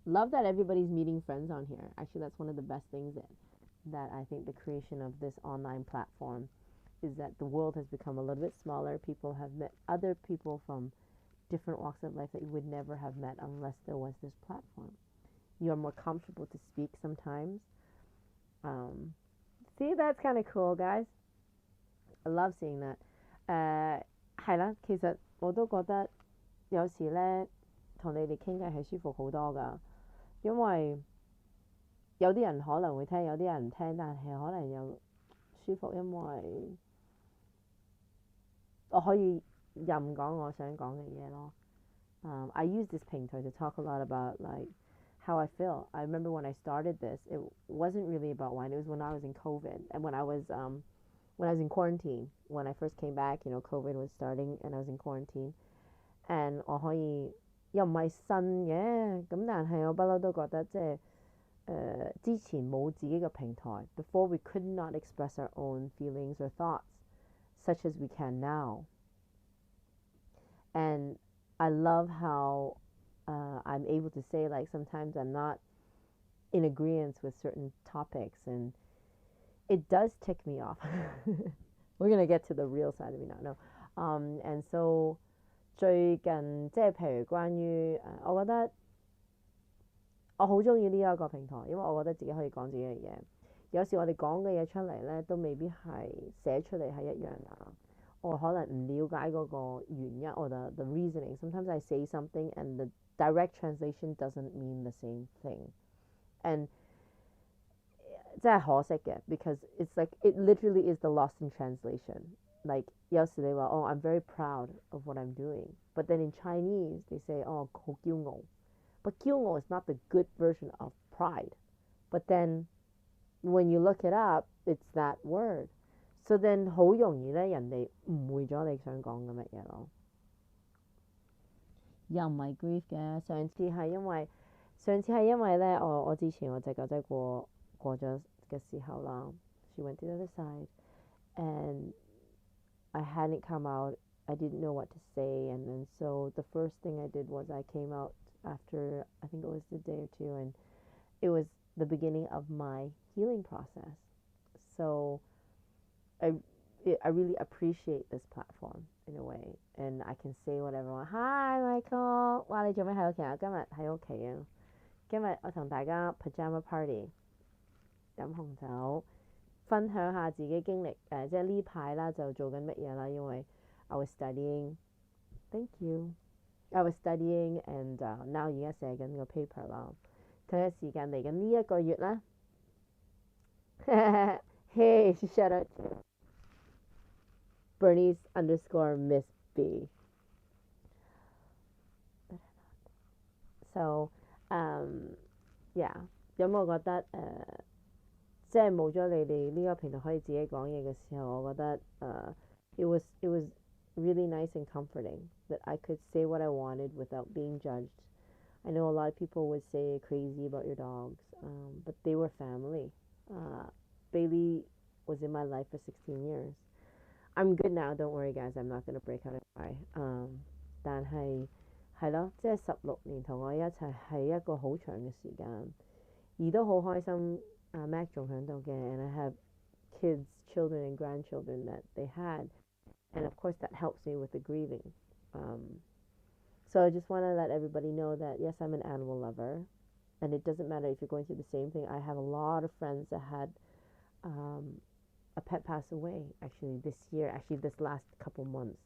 Love that everybody's meeting friends on here. Actually, that's one of the best things that I think the creation of this online platform is that the world has become a little bit smaller. People have met other people from different walks of life that you would never have met unless there was this platform. You are more comfortable to speak sometimes. See, that's kind of cool, guys. I love seeing that. 係啦，其實我都覺得有時咧同你哋傾偈係舒服好多㗎，因為有啲人可能會聽，有啲人唔聽，但係可能又舒服，因為我可以任講我想講嘅嘢咯。I use this 平台 to talk a lot about like how I feel. I remember when I started this, it wasn't really about wine. It was when I was in COVID and when I was in quarantine. When I first came back, COVID was starting and I was in quarantine. And 我可以又唔係新嘅，咁但係我不嬲都覺得即係之前冇自己嘅平台 before we could not express our own feelings or thoughts such as we can now. And I love how I'm able to say like sometimes I'm not in agreement with certain topics and it does tick me off. We're going to get to the real side of me now. No. And so 最近即係譬如關於我覺得我好中意呢一個平台，因為我覺得自己可以講自己嘅嘢。有時我哋講嘅嘢出嚟咧，都未必係寫出嚟係一樣啊。我可能唔了解嗰個原因或者 the reasoning. Sometimes I say something and the direct translation doesn't mean the same thing. And 真係可惜嘅 because it's like it literally is the lost in translation. Like 有時你話oh I'm very proud of what I'm doing, but then in Chinese they say oh 好驕傲 but 驕傲 is not the good version of pride. But then when you look it up, it's that word. So then 好容易咧，人哋誤會咗你想講嘅乜嘢咯。又唔係 grief 嘅，上次係因為咧，我之前我隻狗仔過咗嘅時候啦 ，she went to the other side, and I hadn't come out. I didn't know what to say, and then so the first thing I did was I came out after I think it was a day or two, and it was the beginning of my healing process. So I really appreciate this platform in a way, and I can say whatever. Hi Michael， 哇你做咩喺屋企啊？今日喺屋企啊，今日我同大家 Pyjama party。飲紅酒，分享下自己經歷即係呢排啦就做緊乜嘢啦，因為 I was studying thank you I was studying and now 而家寫緊個 paper 啦，睇下時間嚟緊呢一個月啦hey shout out to Bernice underscore Miss B so yeah 咁我覺得即係冇咗你哋呢個平台可以自己講嘢嘅時候，我覺得it was really nice and comforting that I could say what I wanted without being judged. I know a lot of people would say crazy about your dogs, but they were family. Bailey was in my life for 16 years. I'm good now, don't worry guys, I'm not going to break out and cry. 但係咯，即係16年同我一齊係一個好長嘅時間，而都好開心。Mac 仲喺度嘅 and I have kids, children and grandchildren that they had, and of course that helps me with the grieving. So I just want to let everybody know that yes, I'm an animal lover, and it doesn't matter if you're going through the same thing. I have a lot of friends that had a pet pass away actually this last couple months.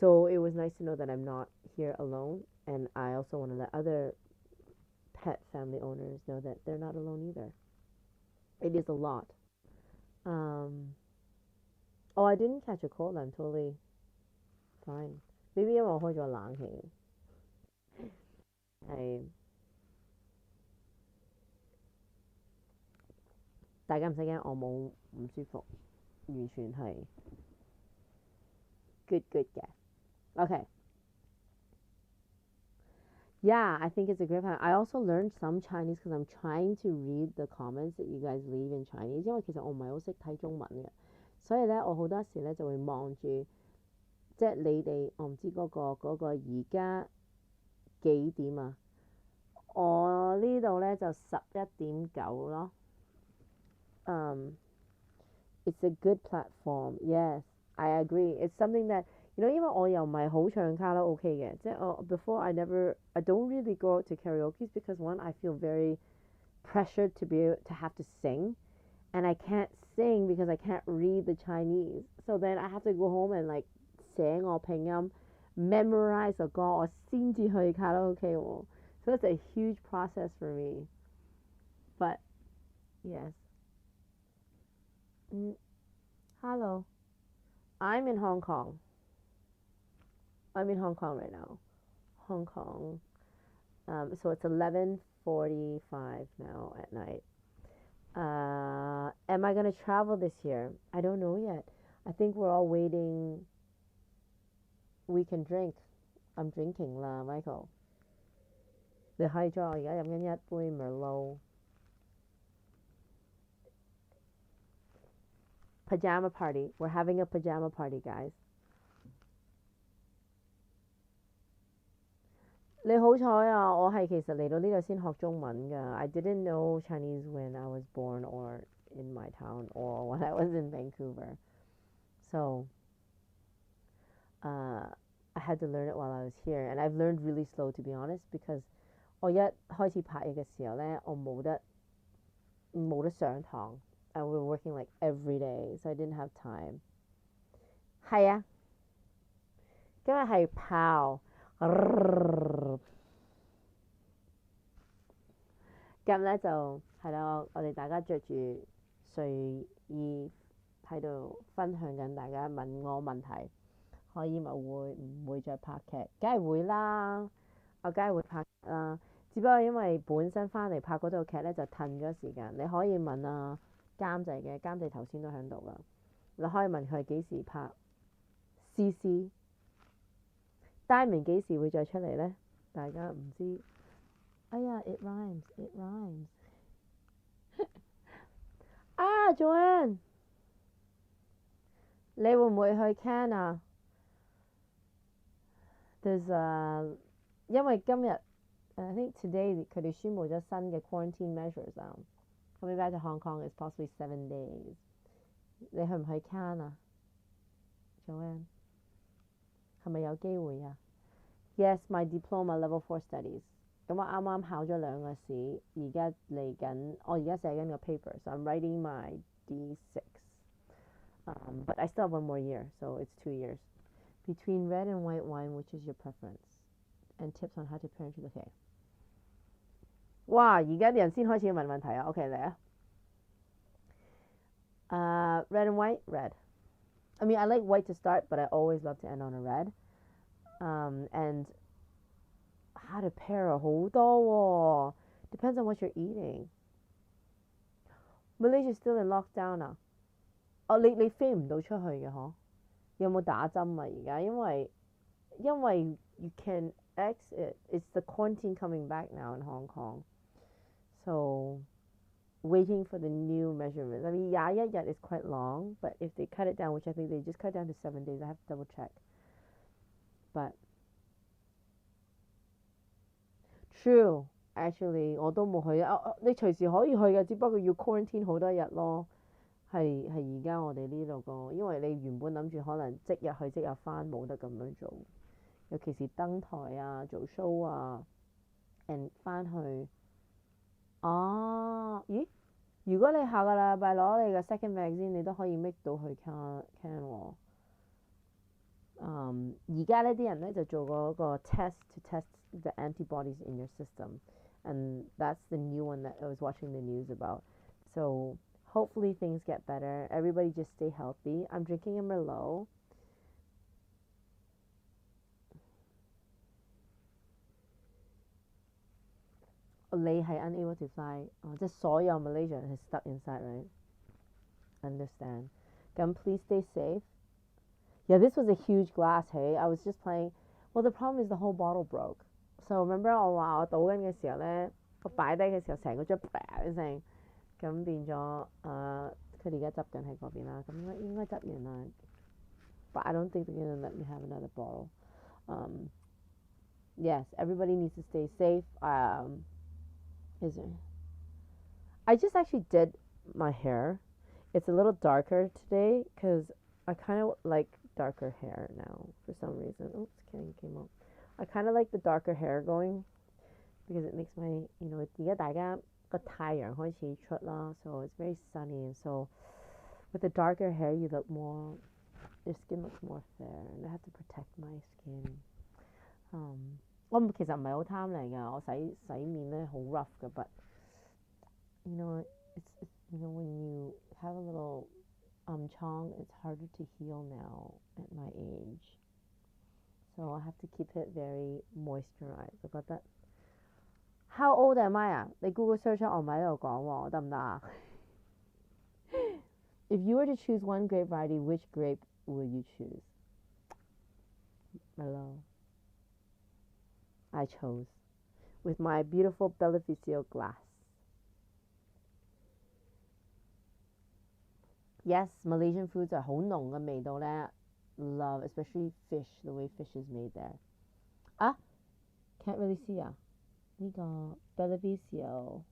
So it was nice to know that I'm not here alone, and I also want to let other pet family owners know that they're not alone either. It is a lot. Oh, I didn't catch a cold. I'm totally fine. Maybe 因為我開咗冷氣，係大家唔使驚，我冇唔舒服，完全係 good 嘅。Okay. Yeah, I think it's a great plan. I also learned some Chinese because I'm trying to read the comments that you guys leave in Chinese. 因為其實我唔係好識睇中文嘅，所以咧我好多時咧就會望住，即係你哋我唔知嗰個而家幾點啊？我呢度咧就11:09咯。It's a good platform. Yes, I agree. It's something that因為我又唔係好唱卡拉 OK 嘅，即係我 before I don't really go out to karaoke because one I feel very pressured to have to sing, and I can't sing because I can't read the Chinese. So then I have to go home and like 寫我拼音 memorize 個歌，我先至去卡拉 OK 喎。So it's a huge process for me. But yes. Hello. I'm in Hong Kong. I'm in Hong Kong right now. Hong Kong. So it's 11:45 now at night. Am I going to travel this year? I don't know yet. I think we're all waiting. We can drink. I'm drinking 啦 Michael. 你開咗我而家飲緊一杯 Merlot. Pyjama party. We're having a pyjama party, guys. 你好彩啊！我係其實嚟到呢度先學中文㗎。I didn't know Chinese when I was born or in my town or when I was in Vancouver. So I had to learn it while I was here, and I've learned really slow to be honest because 我一開始拍嘢嘅時候咧，我冇得上堂。And we were working like every day, so I didn't have time. 係啊，今日係炮。咁咧就係啦，我哋大家着住睡衣喺度分享緊，大家問我問題，可以咪唔會再拍劇？梗係會啦，我梗係會拍劇啦。只不過因為本身翻嚟拍嗰套劇咧就褪咗時間，你可以問啊監製嘅，監製頭先都喺度噶，你可以問佢幾時拍 CC。Diamond 幾時會再出嚟呢？大家唔知。哎呀 ，it rhymes，it rhymes 啊 ，Joanne， 你會唔會去 Cannes 啊？ There's 因為今日 I think today 佢哋宣布咗新嘅 quarantine measures 啊。Coming back to Hong Kong is possibly 7 days。你去唔去 Cannes 啊 ，Joanne？ 係咪有機會啊？Yes, my diploma level 4 studies. 咁我啱啱考咗2個試，而家嚟緊，我而家寫緊個 paper, so I'm writing my D6. But I still have 1 more year, so it's 2 years. Between red and white wine, which is your preference? And tips on how to pair into the cake. 哇！而家啲人先開始問問題啊。OK 嚟啊。Red and white, red. I mean, I like white to start, but I always love to end on a red. And how to pair 好多喎。Depends on what you're eating. Malaysia's still in lockdown 啊。你飛唔到出去嘅嗬？有冇打針啊？而家因為 you can exit. It's the quarantine coming back now in Hong Kong. So waiting for the new measurements. I mean, 21日 is quite long, but if they cut it down, which I think they just cut down to 7 days, I have to double check. But true, actually, 我都冇去你隨時可以去嘅，只不過要 quarantine 好多日咯。係而家我哋呢度個，因為你原本諗住可能即日去即日返，冇得咁樣做。尤其是登台啊、做 show 啊，and 返去。咦？如果你下個禮拜攞你嘅 second vaccine，你都可以 make 到去 can 喎。而家呢啲人呢就做嗰個 test to test the antibodies in your system, and that's the new one that I was watching the news about. So hopefully things get better. Everybody just stay healthy. I'm drinking a Merlot. Lei係 unable to fly. 即係所有 Malaysia is stuck inside, right? Understand. Please stay safe. Yeah, this was a huge glass, hey. I was just playing. Well, the problem is the whole bottle broke. So remember 我話我倒緊嘅時候呢，我擺低嘅時候成個樽啪一聲，咁變咗佢哋而家執緊喺嗰邊啦，咁應該執完啦。But I don't think they're gonna let me have another bottle. Yes, everybody needs to stay safe. Is there? I just actually did my hair. It's a little darker today because I kind of like darker hair now for some reason. Oops, came out. I kind of like the darker hair going because it makes my, 而家大家個太陽開始出啦, so it's very sunny, and so with the darker hair you look more, your skin looks more fair, and I have to protect my skin. 我其實唔係好貪靚㗎，我洗面咧好 rough 㗎, but it's when you have a little chong, it's harder to heal now at my age. So I have to keep it very moisturized. 我覺得 How old am I 啊？你 Google search 我唔喺度講喎，得唔得啊？If you were to choose one grape variety, which grape would you choose? Hello. I chose with my beautiful Bellavizio glass. Yes, Malaysian foods are 好濃嘅味道咧。Love, especially fish, the way fish is made there. Can't really see 啊。呢個 Bellavizio.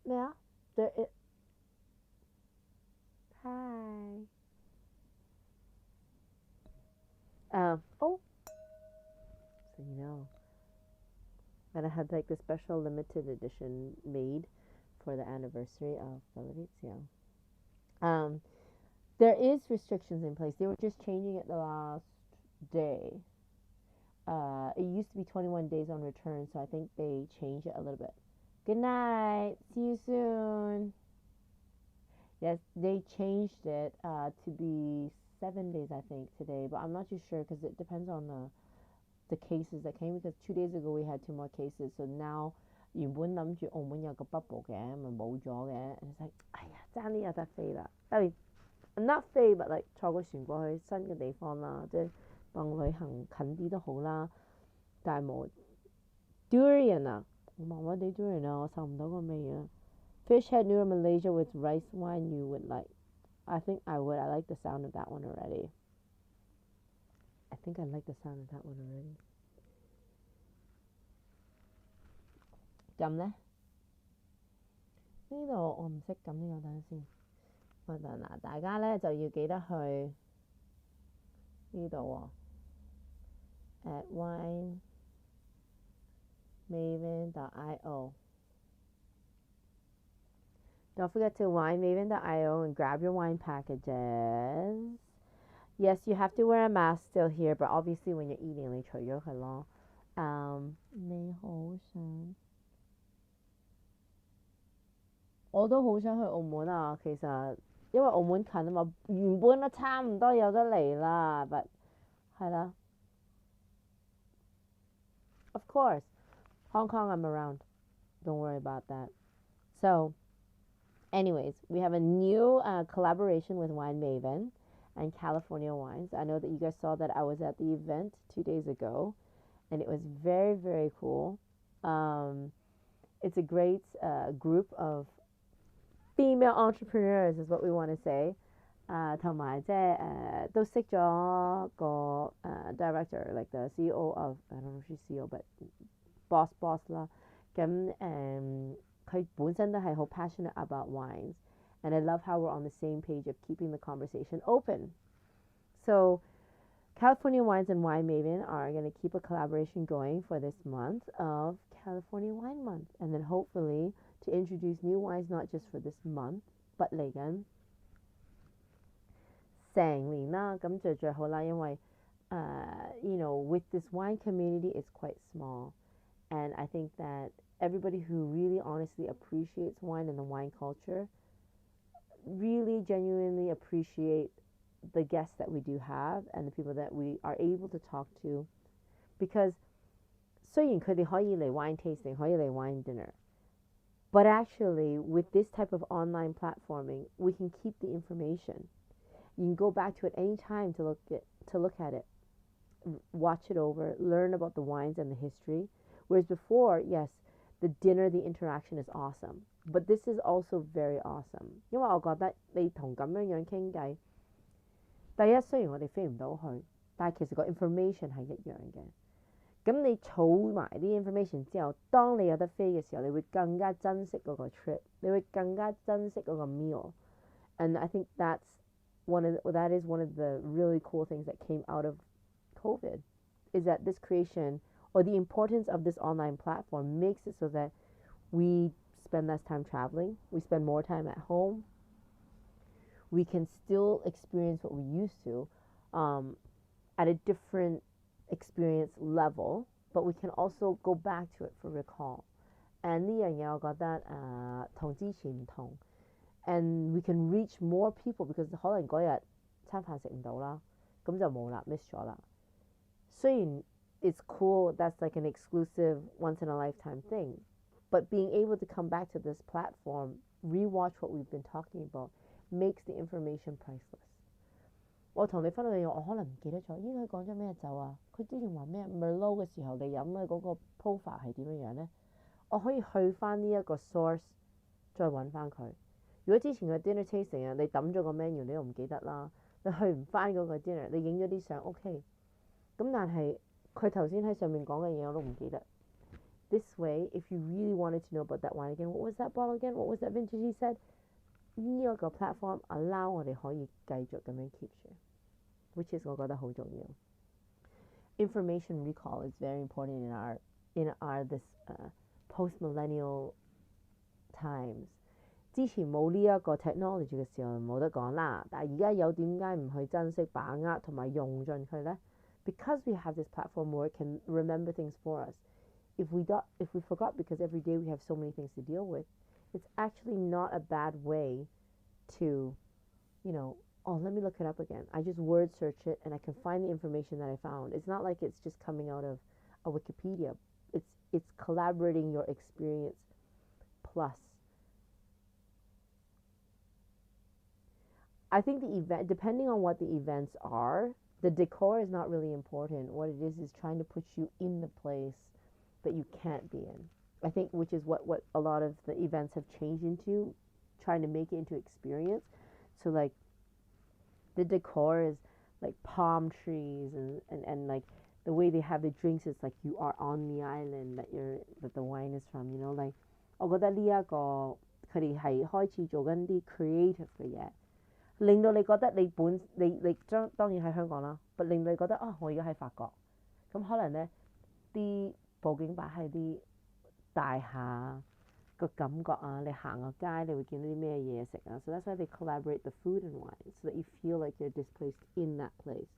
咩啊？ There is. Hi. So you know that I had like the special limited edition made for the anniversary of Bellavizio. There is restrictions in place. They were just changing it the last day. It used to be 21 days on return, so I think they changed it a little bit. Good night. See you soon. Yes, they changed it to be 7 days, I think, today, but I'm not too sure because it depends on the cases that came, because 2 days ago we had 2 more cases, so now 原本諗住澳門有個 bubble 嘅，咪冇咗嘅，and it's like 哎呀爭啲有得飛啦，I mean not 飛 but like 坐個船過去新嘅地方啦，即係當旅行近啲都好啦，但係冇 durian 啊，麻麻地 durian 啊，我受唔到個味啊。Fish head noodle Malaysia with rice wine you would like. I think I would. I like the sound of that one already. I think I like the sound of that one already. 咁呢？呢度我唔識撳呢個，等陣先。嗱，大家咧就要記得去呢度喎，at winemaven.io. Don't forget to winemaven.io and grab your wine packages. Yes, you have to wear a mask still here, but obviously when you're eating, 你除咗佢咯。你好想，我都好想去澳門啊。其實因為澳門近啊嘛，原本都差唔多有得嚟啦，but 係啦。Of course, Hong Kong, I'm around. Don't worry about that. So, anyways, we have a new collaboration with Winemaven and California Wines. I know that you guys saw that I was at the event 2 days ago, and it was very, very cool. It's a great group of female entrepreneurs, is what we want to say. 同埋即係都識咗個director, like the CEO of, I don't know if she's CEO, but boss 啦。咁佢本身都係好 passionate about wines, and I love how we're on the same page of keeping the conversation open. So California Wines and Winemaven are going to keep a collaboration going for this month of California Wine Month, and then hopefully to introduce new wines not just for this month, but 嚟緊成年啦，咁就最好啦，因為with this wine community, it's quite small, and I think that everybody who really honestly appreciates wine and the wine culture really genuinely appreciate the guests that we do have and the people that we are able to talk to, because 雖然佢哋可以嚟 wine tasting, 可以嚟 wine dinner, but actually with this type of online platforming, we can keep the information. You can go back to it any time to look at it, watch it over, learn about the wines and the history. Whereas before, yes, the dinner, the interaction is awesome, but this is also very awesome. 因為我覺得你同咁樣傾偈，第一雖然我哋飛唔到去，但係其實個 information 係一樣嘅。咁你儲埋啲 information 之後，當你有得飛嘅時候，你會更加珍惜嗰個 trip， 你會更加珍惜嗰個 meal. And I think that is one of the really cool things that came out of COVID, is that this creation or the importance of this online platform makes it so that we spend less time traveling, we spend more time at home, we can still experience what we used to at a different experience level, but we can also go back to it for recall. And 呢樣嘢我覺得同之前唔同。And we can reach more people because 可能嗰日餐飯食唔到啦，咁就冇啦 miss 咗啦。雖然 it's cool, that's like an exclusive once in a lifetime thing, but being able to come back to this platform, rewatch what we've been talking about, makes the information priceless. 我同你分享嘅嘢，我可能唔記得咗，佢講咗咩酒啊？佢之前話咩 Merlot 嘅時候，你飲嘅嗰個 profile 係點樣呢？我可以去翻呢一個 source，再揾翻佢。如果之前嘅 dinner tasting 啊，你抌咗個 menu 你都唔記得啦，你去唔翻嗰個 dinner， 你影咗啲相 OK， 咁但係佢頭先喺上面講嘅嘢我都唔記得。This way, if you really wanted to know about that wine again, what was that bottle again? What was that vintage he said? 呢一個 platform allow 我哋可以繼續咁樣 keep 住 ，which is 我覺得好重要。Information recall is very important in our this post-millennial times. 之前冇呢一個 technology 嘅時候冇得講啦，但係而家有點解唔去珍惜把握同埋用盡佢呢？ Because we have this platform where it can remember things for us. If we forgot because every day we have so many things to deal with, it's actually not a bad way to, let me look it up again. I just word search it and I can find the information that I found. It's not like it's just coming out of a Wikipedia. It's collaborating your experience plus. I think the event, depending on what the events are, the decor is not really important. What it is trying to put you in the place that you can't be in. I think, which is what a lot of the events have changed into, trying to make it into experience. So like the decor is like palm trees and like the way they have the drinks is like you are on the island that the wine is from, like 我覺得呢一個佢哋係開始做緊啲 creative 嘅嘢。令到你覺得你當然喺香港啦，但令到你覺得我而家喺法國，咁可能呢啲佈景擺喺啲大廈個感覺啊，你行個街你會見到啲咩嘢食啊，so that's why they collaborate the food and wine so that you feel like you're displaced in that place.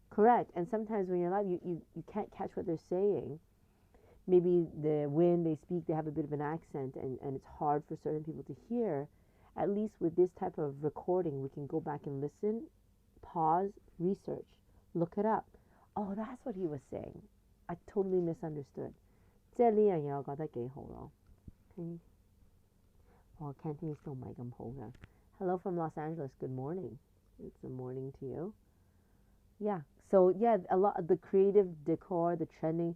Correct, and sometimes when you're live, you can't catch what they're saying. Maybe the when they speak, they have a bit of an accent, and it's hard for certain people to hear. At least with this type of recording, we can go back and listen, pause, research, look it up. Oh, that's what he was saying. I totally misunderstood. 即係呢樣嘢，我覺得幾好咯。Cantonese 都唔係咁好㗎。Hello from Los Angeles. Good morning. It's a morning to you. Yeah. So yeah, a lot of the creative decor, the trending,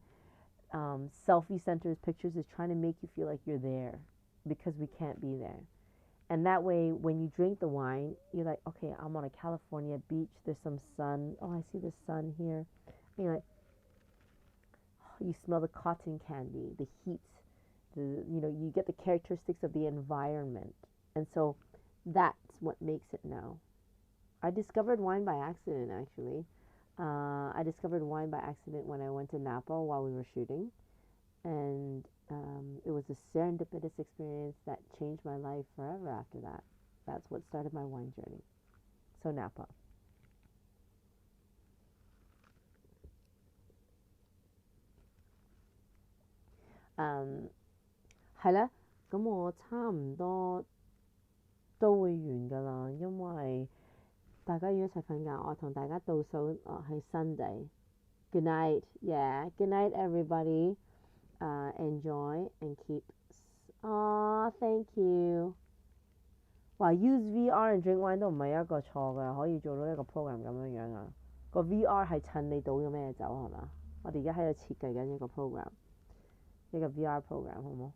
selfie centers, pictures is trying to make you feel like you're there because we can't be there. And that way, when you drink the wine, you're like, okay, I'm on a California beach. There's some sun. Oh, I see the sun here. And you're like, you smell the cotton candy, the heat, you get the characteristics of the environment. And so that's what makes it now. I discovered wine by accident, actually. I discovered wine by accident when I went to Napa while we were shooting. And it was a serendipitous experience that changed my life forever after that. That's what started my wine journey. So Napa. 係咧，咁我差唔多都會完㗎啦，因為大家要一齊瞓覺，我同大家倒數係 Sunday。Good night, yeah. Good night, everybody. Enjoy and keep. Thank you. 話 use VR and drink wine 都唔係一個錯㗎，可以做到一個 program 咁樣啊。個 VR 係襯你倒咗咩酒係嘛？我哋而家喺度設計緊一個 program，一個 VR program 好冇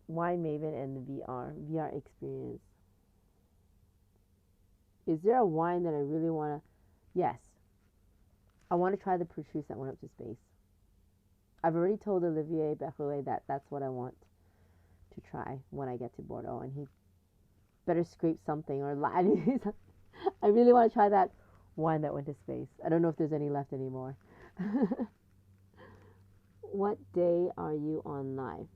？Winemaven and the VR experience. Is there a wine that I really want to? Yes. I want to try the Petrus that went up to space. I've already told Olivier Berrouet that that's what I want to try when I get to Bordeaux, and he better scrape something or I really want to try that wine that went to space. I don't know if there's any left anymore. What day are you on live?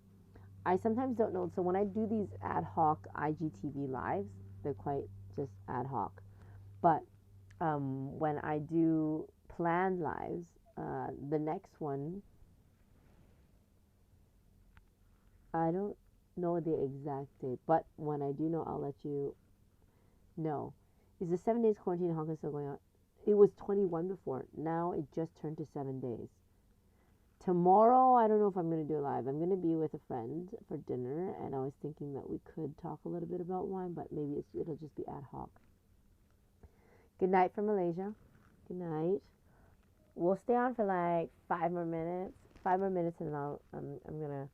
I sometimes don't know. So when I do these ad hoc IGTV lives, they're quite just ad hoc. But when I do planned lives, the next one, I don't know the exact date, but when I do know, I'll let you know. Is the 7 days quarantine in Hong Kong still going on? It was 21 before. Now it just turned to 7 days. Tomorrow, I don't know if I'm going to do a live. I'm going to be with a friend for dinner, and I was thinking that we could talk a little bit about wine, but maybe it'll just be ad hoc. Good night from Malaysia. Good night. We'll stay on for like 5 more minutes. 5 more minutes, and I'm gonna.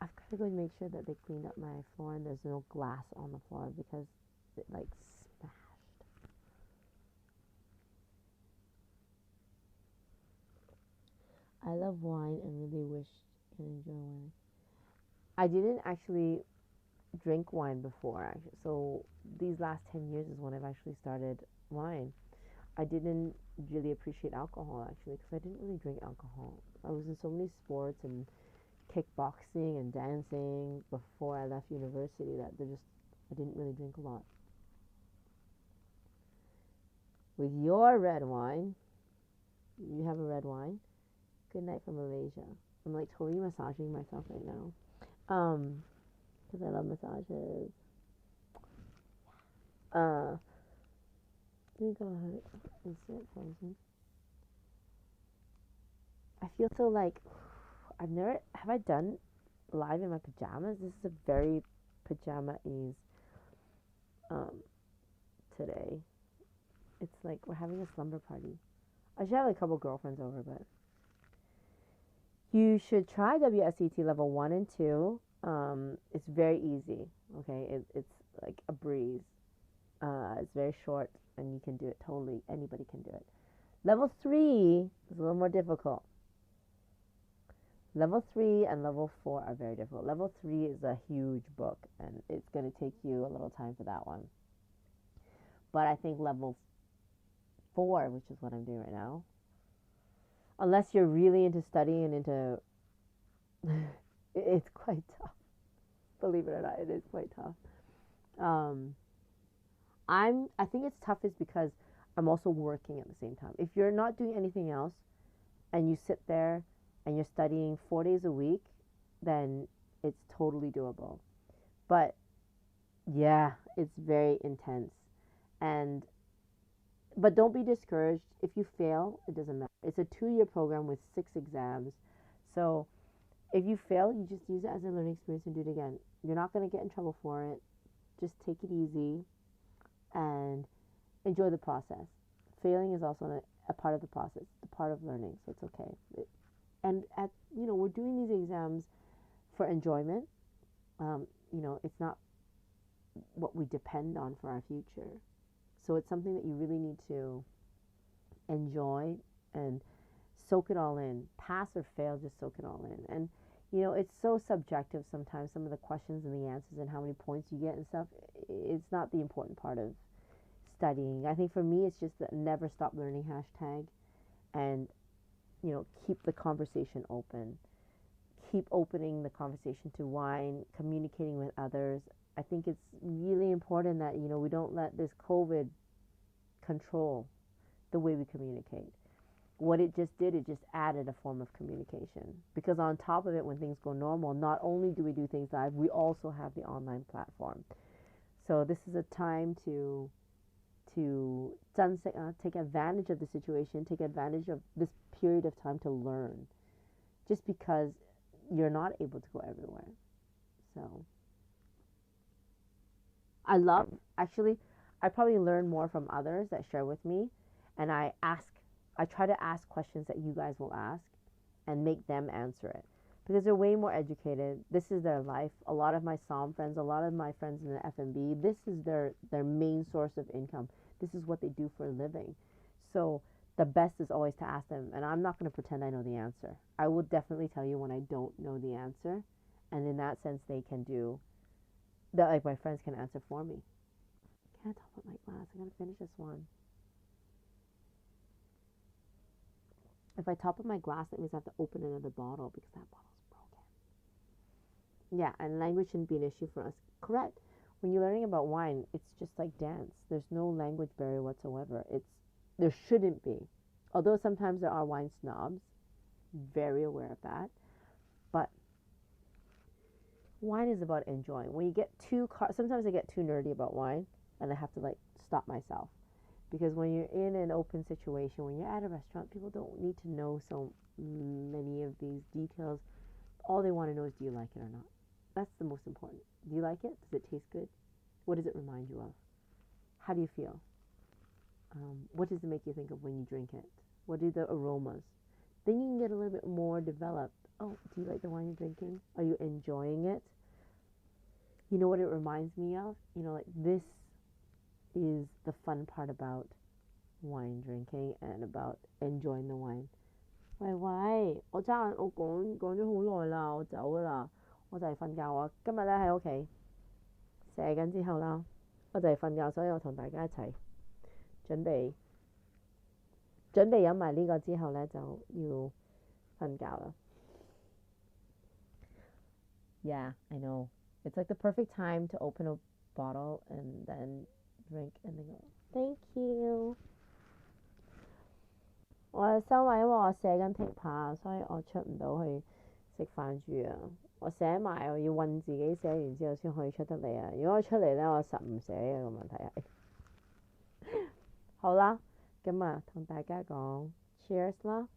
I've got to go and make sure that they cleaned up my floor and there's no glass on the floor because it like smashed. I love wine and really wish I can enjoy wine. I didn't actually drink wine before, actually. So these last 10 years is when I've actually started wine. I didn't really appreciate alcohol actually because I didn't really drink alcohol. I was in so many sports and kickboxing and dancing before I left university that I didn't really drink a lot. With your red wine, you have a red wine. Good night from Malaysia. I'm like totally massaging myself right now. Because I love massages. You go ahead. Is it frozen? I feel so like have I done live in my pajamas? This is a very pajama-ease today. It's like we're having a slumber party. I should have like a couple girlfriends over, but you should try WSET level 1 and 2. It's very easy. Okay, it's like a breeze. It's very short, and you can do it totally. Anybody can do it. Level 3 is a little more difficult. Level 3 and level 4 are very difficult. Level 3 is a huge book, and it's going to take you a little time for that one. But I think level 4, which is what I'm doing right now, unless you're really into studying and into it's quite tough. Believe it or not, it is quite tough. Um, I think it's tough is because I'm also working at the same time. If you're not doing anything else and you sit there and you're studying 4 days a week, then it's totally doable. But yeah, it's very intense. And but don't be discouraged. If you fail, it doesn't matter. It's a 2 year program with 6 exams. So if you fail, you just use it as a learning experience and do it again. You're not going to get in trouble for it. Just take it easy and enjoy the process. Failing is also a part of the process, a part of learning, so it's okay. And we're doing these exams for enjoyment. It's not what we depend on for our future. So it's something that you really need to enjoy and soak it all in. Pass or fail, just soak it all in. And it's so subjective sometimes, some of the questions and the answers and how many points you get and stuff. It's not the important part of studying. I think for me, it's just the never stop learning hashtag, and keep the conversation open. Keep opening the conversation to wine, communicating with others. I think it's really important that we don't let this COVID control the way we communicate. What it just did, it just added a form of communication. Because on top of it, when things go normal, not only do we do things live, we also have the online platform. So this is a time to take advantage of the situation, take advantage of this period of time to learn, just because you're not able to go everywhere. So I probably learn more from others that share with me, and I try to ask questions that you guys will ask and make them answer it, because they're way more educated. This is their life. A lot of my psalm friends, a lot of my friends in the F&B, this is their main source of income. This is what they do for a living. So the best is always to ask them, and I'm not going to pretend I know the answer. I will definitely tell you when I don't know the answer, and in that sense they can do that. Like, my friends can answer for me. Can't top up my glass. I gotta finish this one. If I top up my glass, that means I have to open another bottle because that bottle's broken. Yeah, and language shouldn't be an issue for us. Correct. When you're learning about wine, it's just like dance. There's no language barrier whatsoever. There shouldn't be. Although sometimes there are wine snobs, very aware of that. But wine is about enjoying. When you get sometimes I get too nerdy about wine, and I have to stop myself. Because when you're in an open situation, when you're at a restaurant, people don't need to know so many of these details. All they want to know is, do you like it or not? That's the most important. Do you like it? Does it taste good? What does it remind you of? How do you feel? What does it make you think of when you drink it? What are the aromas? Then you can get a little bit more developed. Oh, do you like the wine you're drinking? Are you enjoying it? You know what it reminds me of? This is the fun part about wine drinking and about enjoying the wine. 喂喂，我爭我講咗好耐啦，我走啦，我就係瞓覺，我今日咧喺屋企，射緊之後啦，我就係瞓覺，所以我同大家一齊準備飲埋呢個之後咧就要瞓覺啦。Yeah, I know. It's like the perfect time to open a bottle and then drink and then go, thank you. 我收埋喎，我寫緊琵琶，所以我出唔到去食飯住啊。我寫埋我要韞自己寫完之後先可以出得嚟啊。如果我出嚟咧，我實唔寫嘅個問題係。好啦，咁啊，同大家講 cheers 啦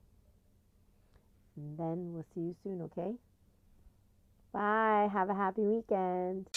and then we'll see you soon, okay? Bye. Have a happy weekend.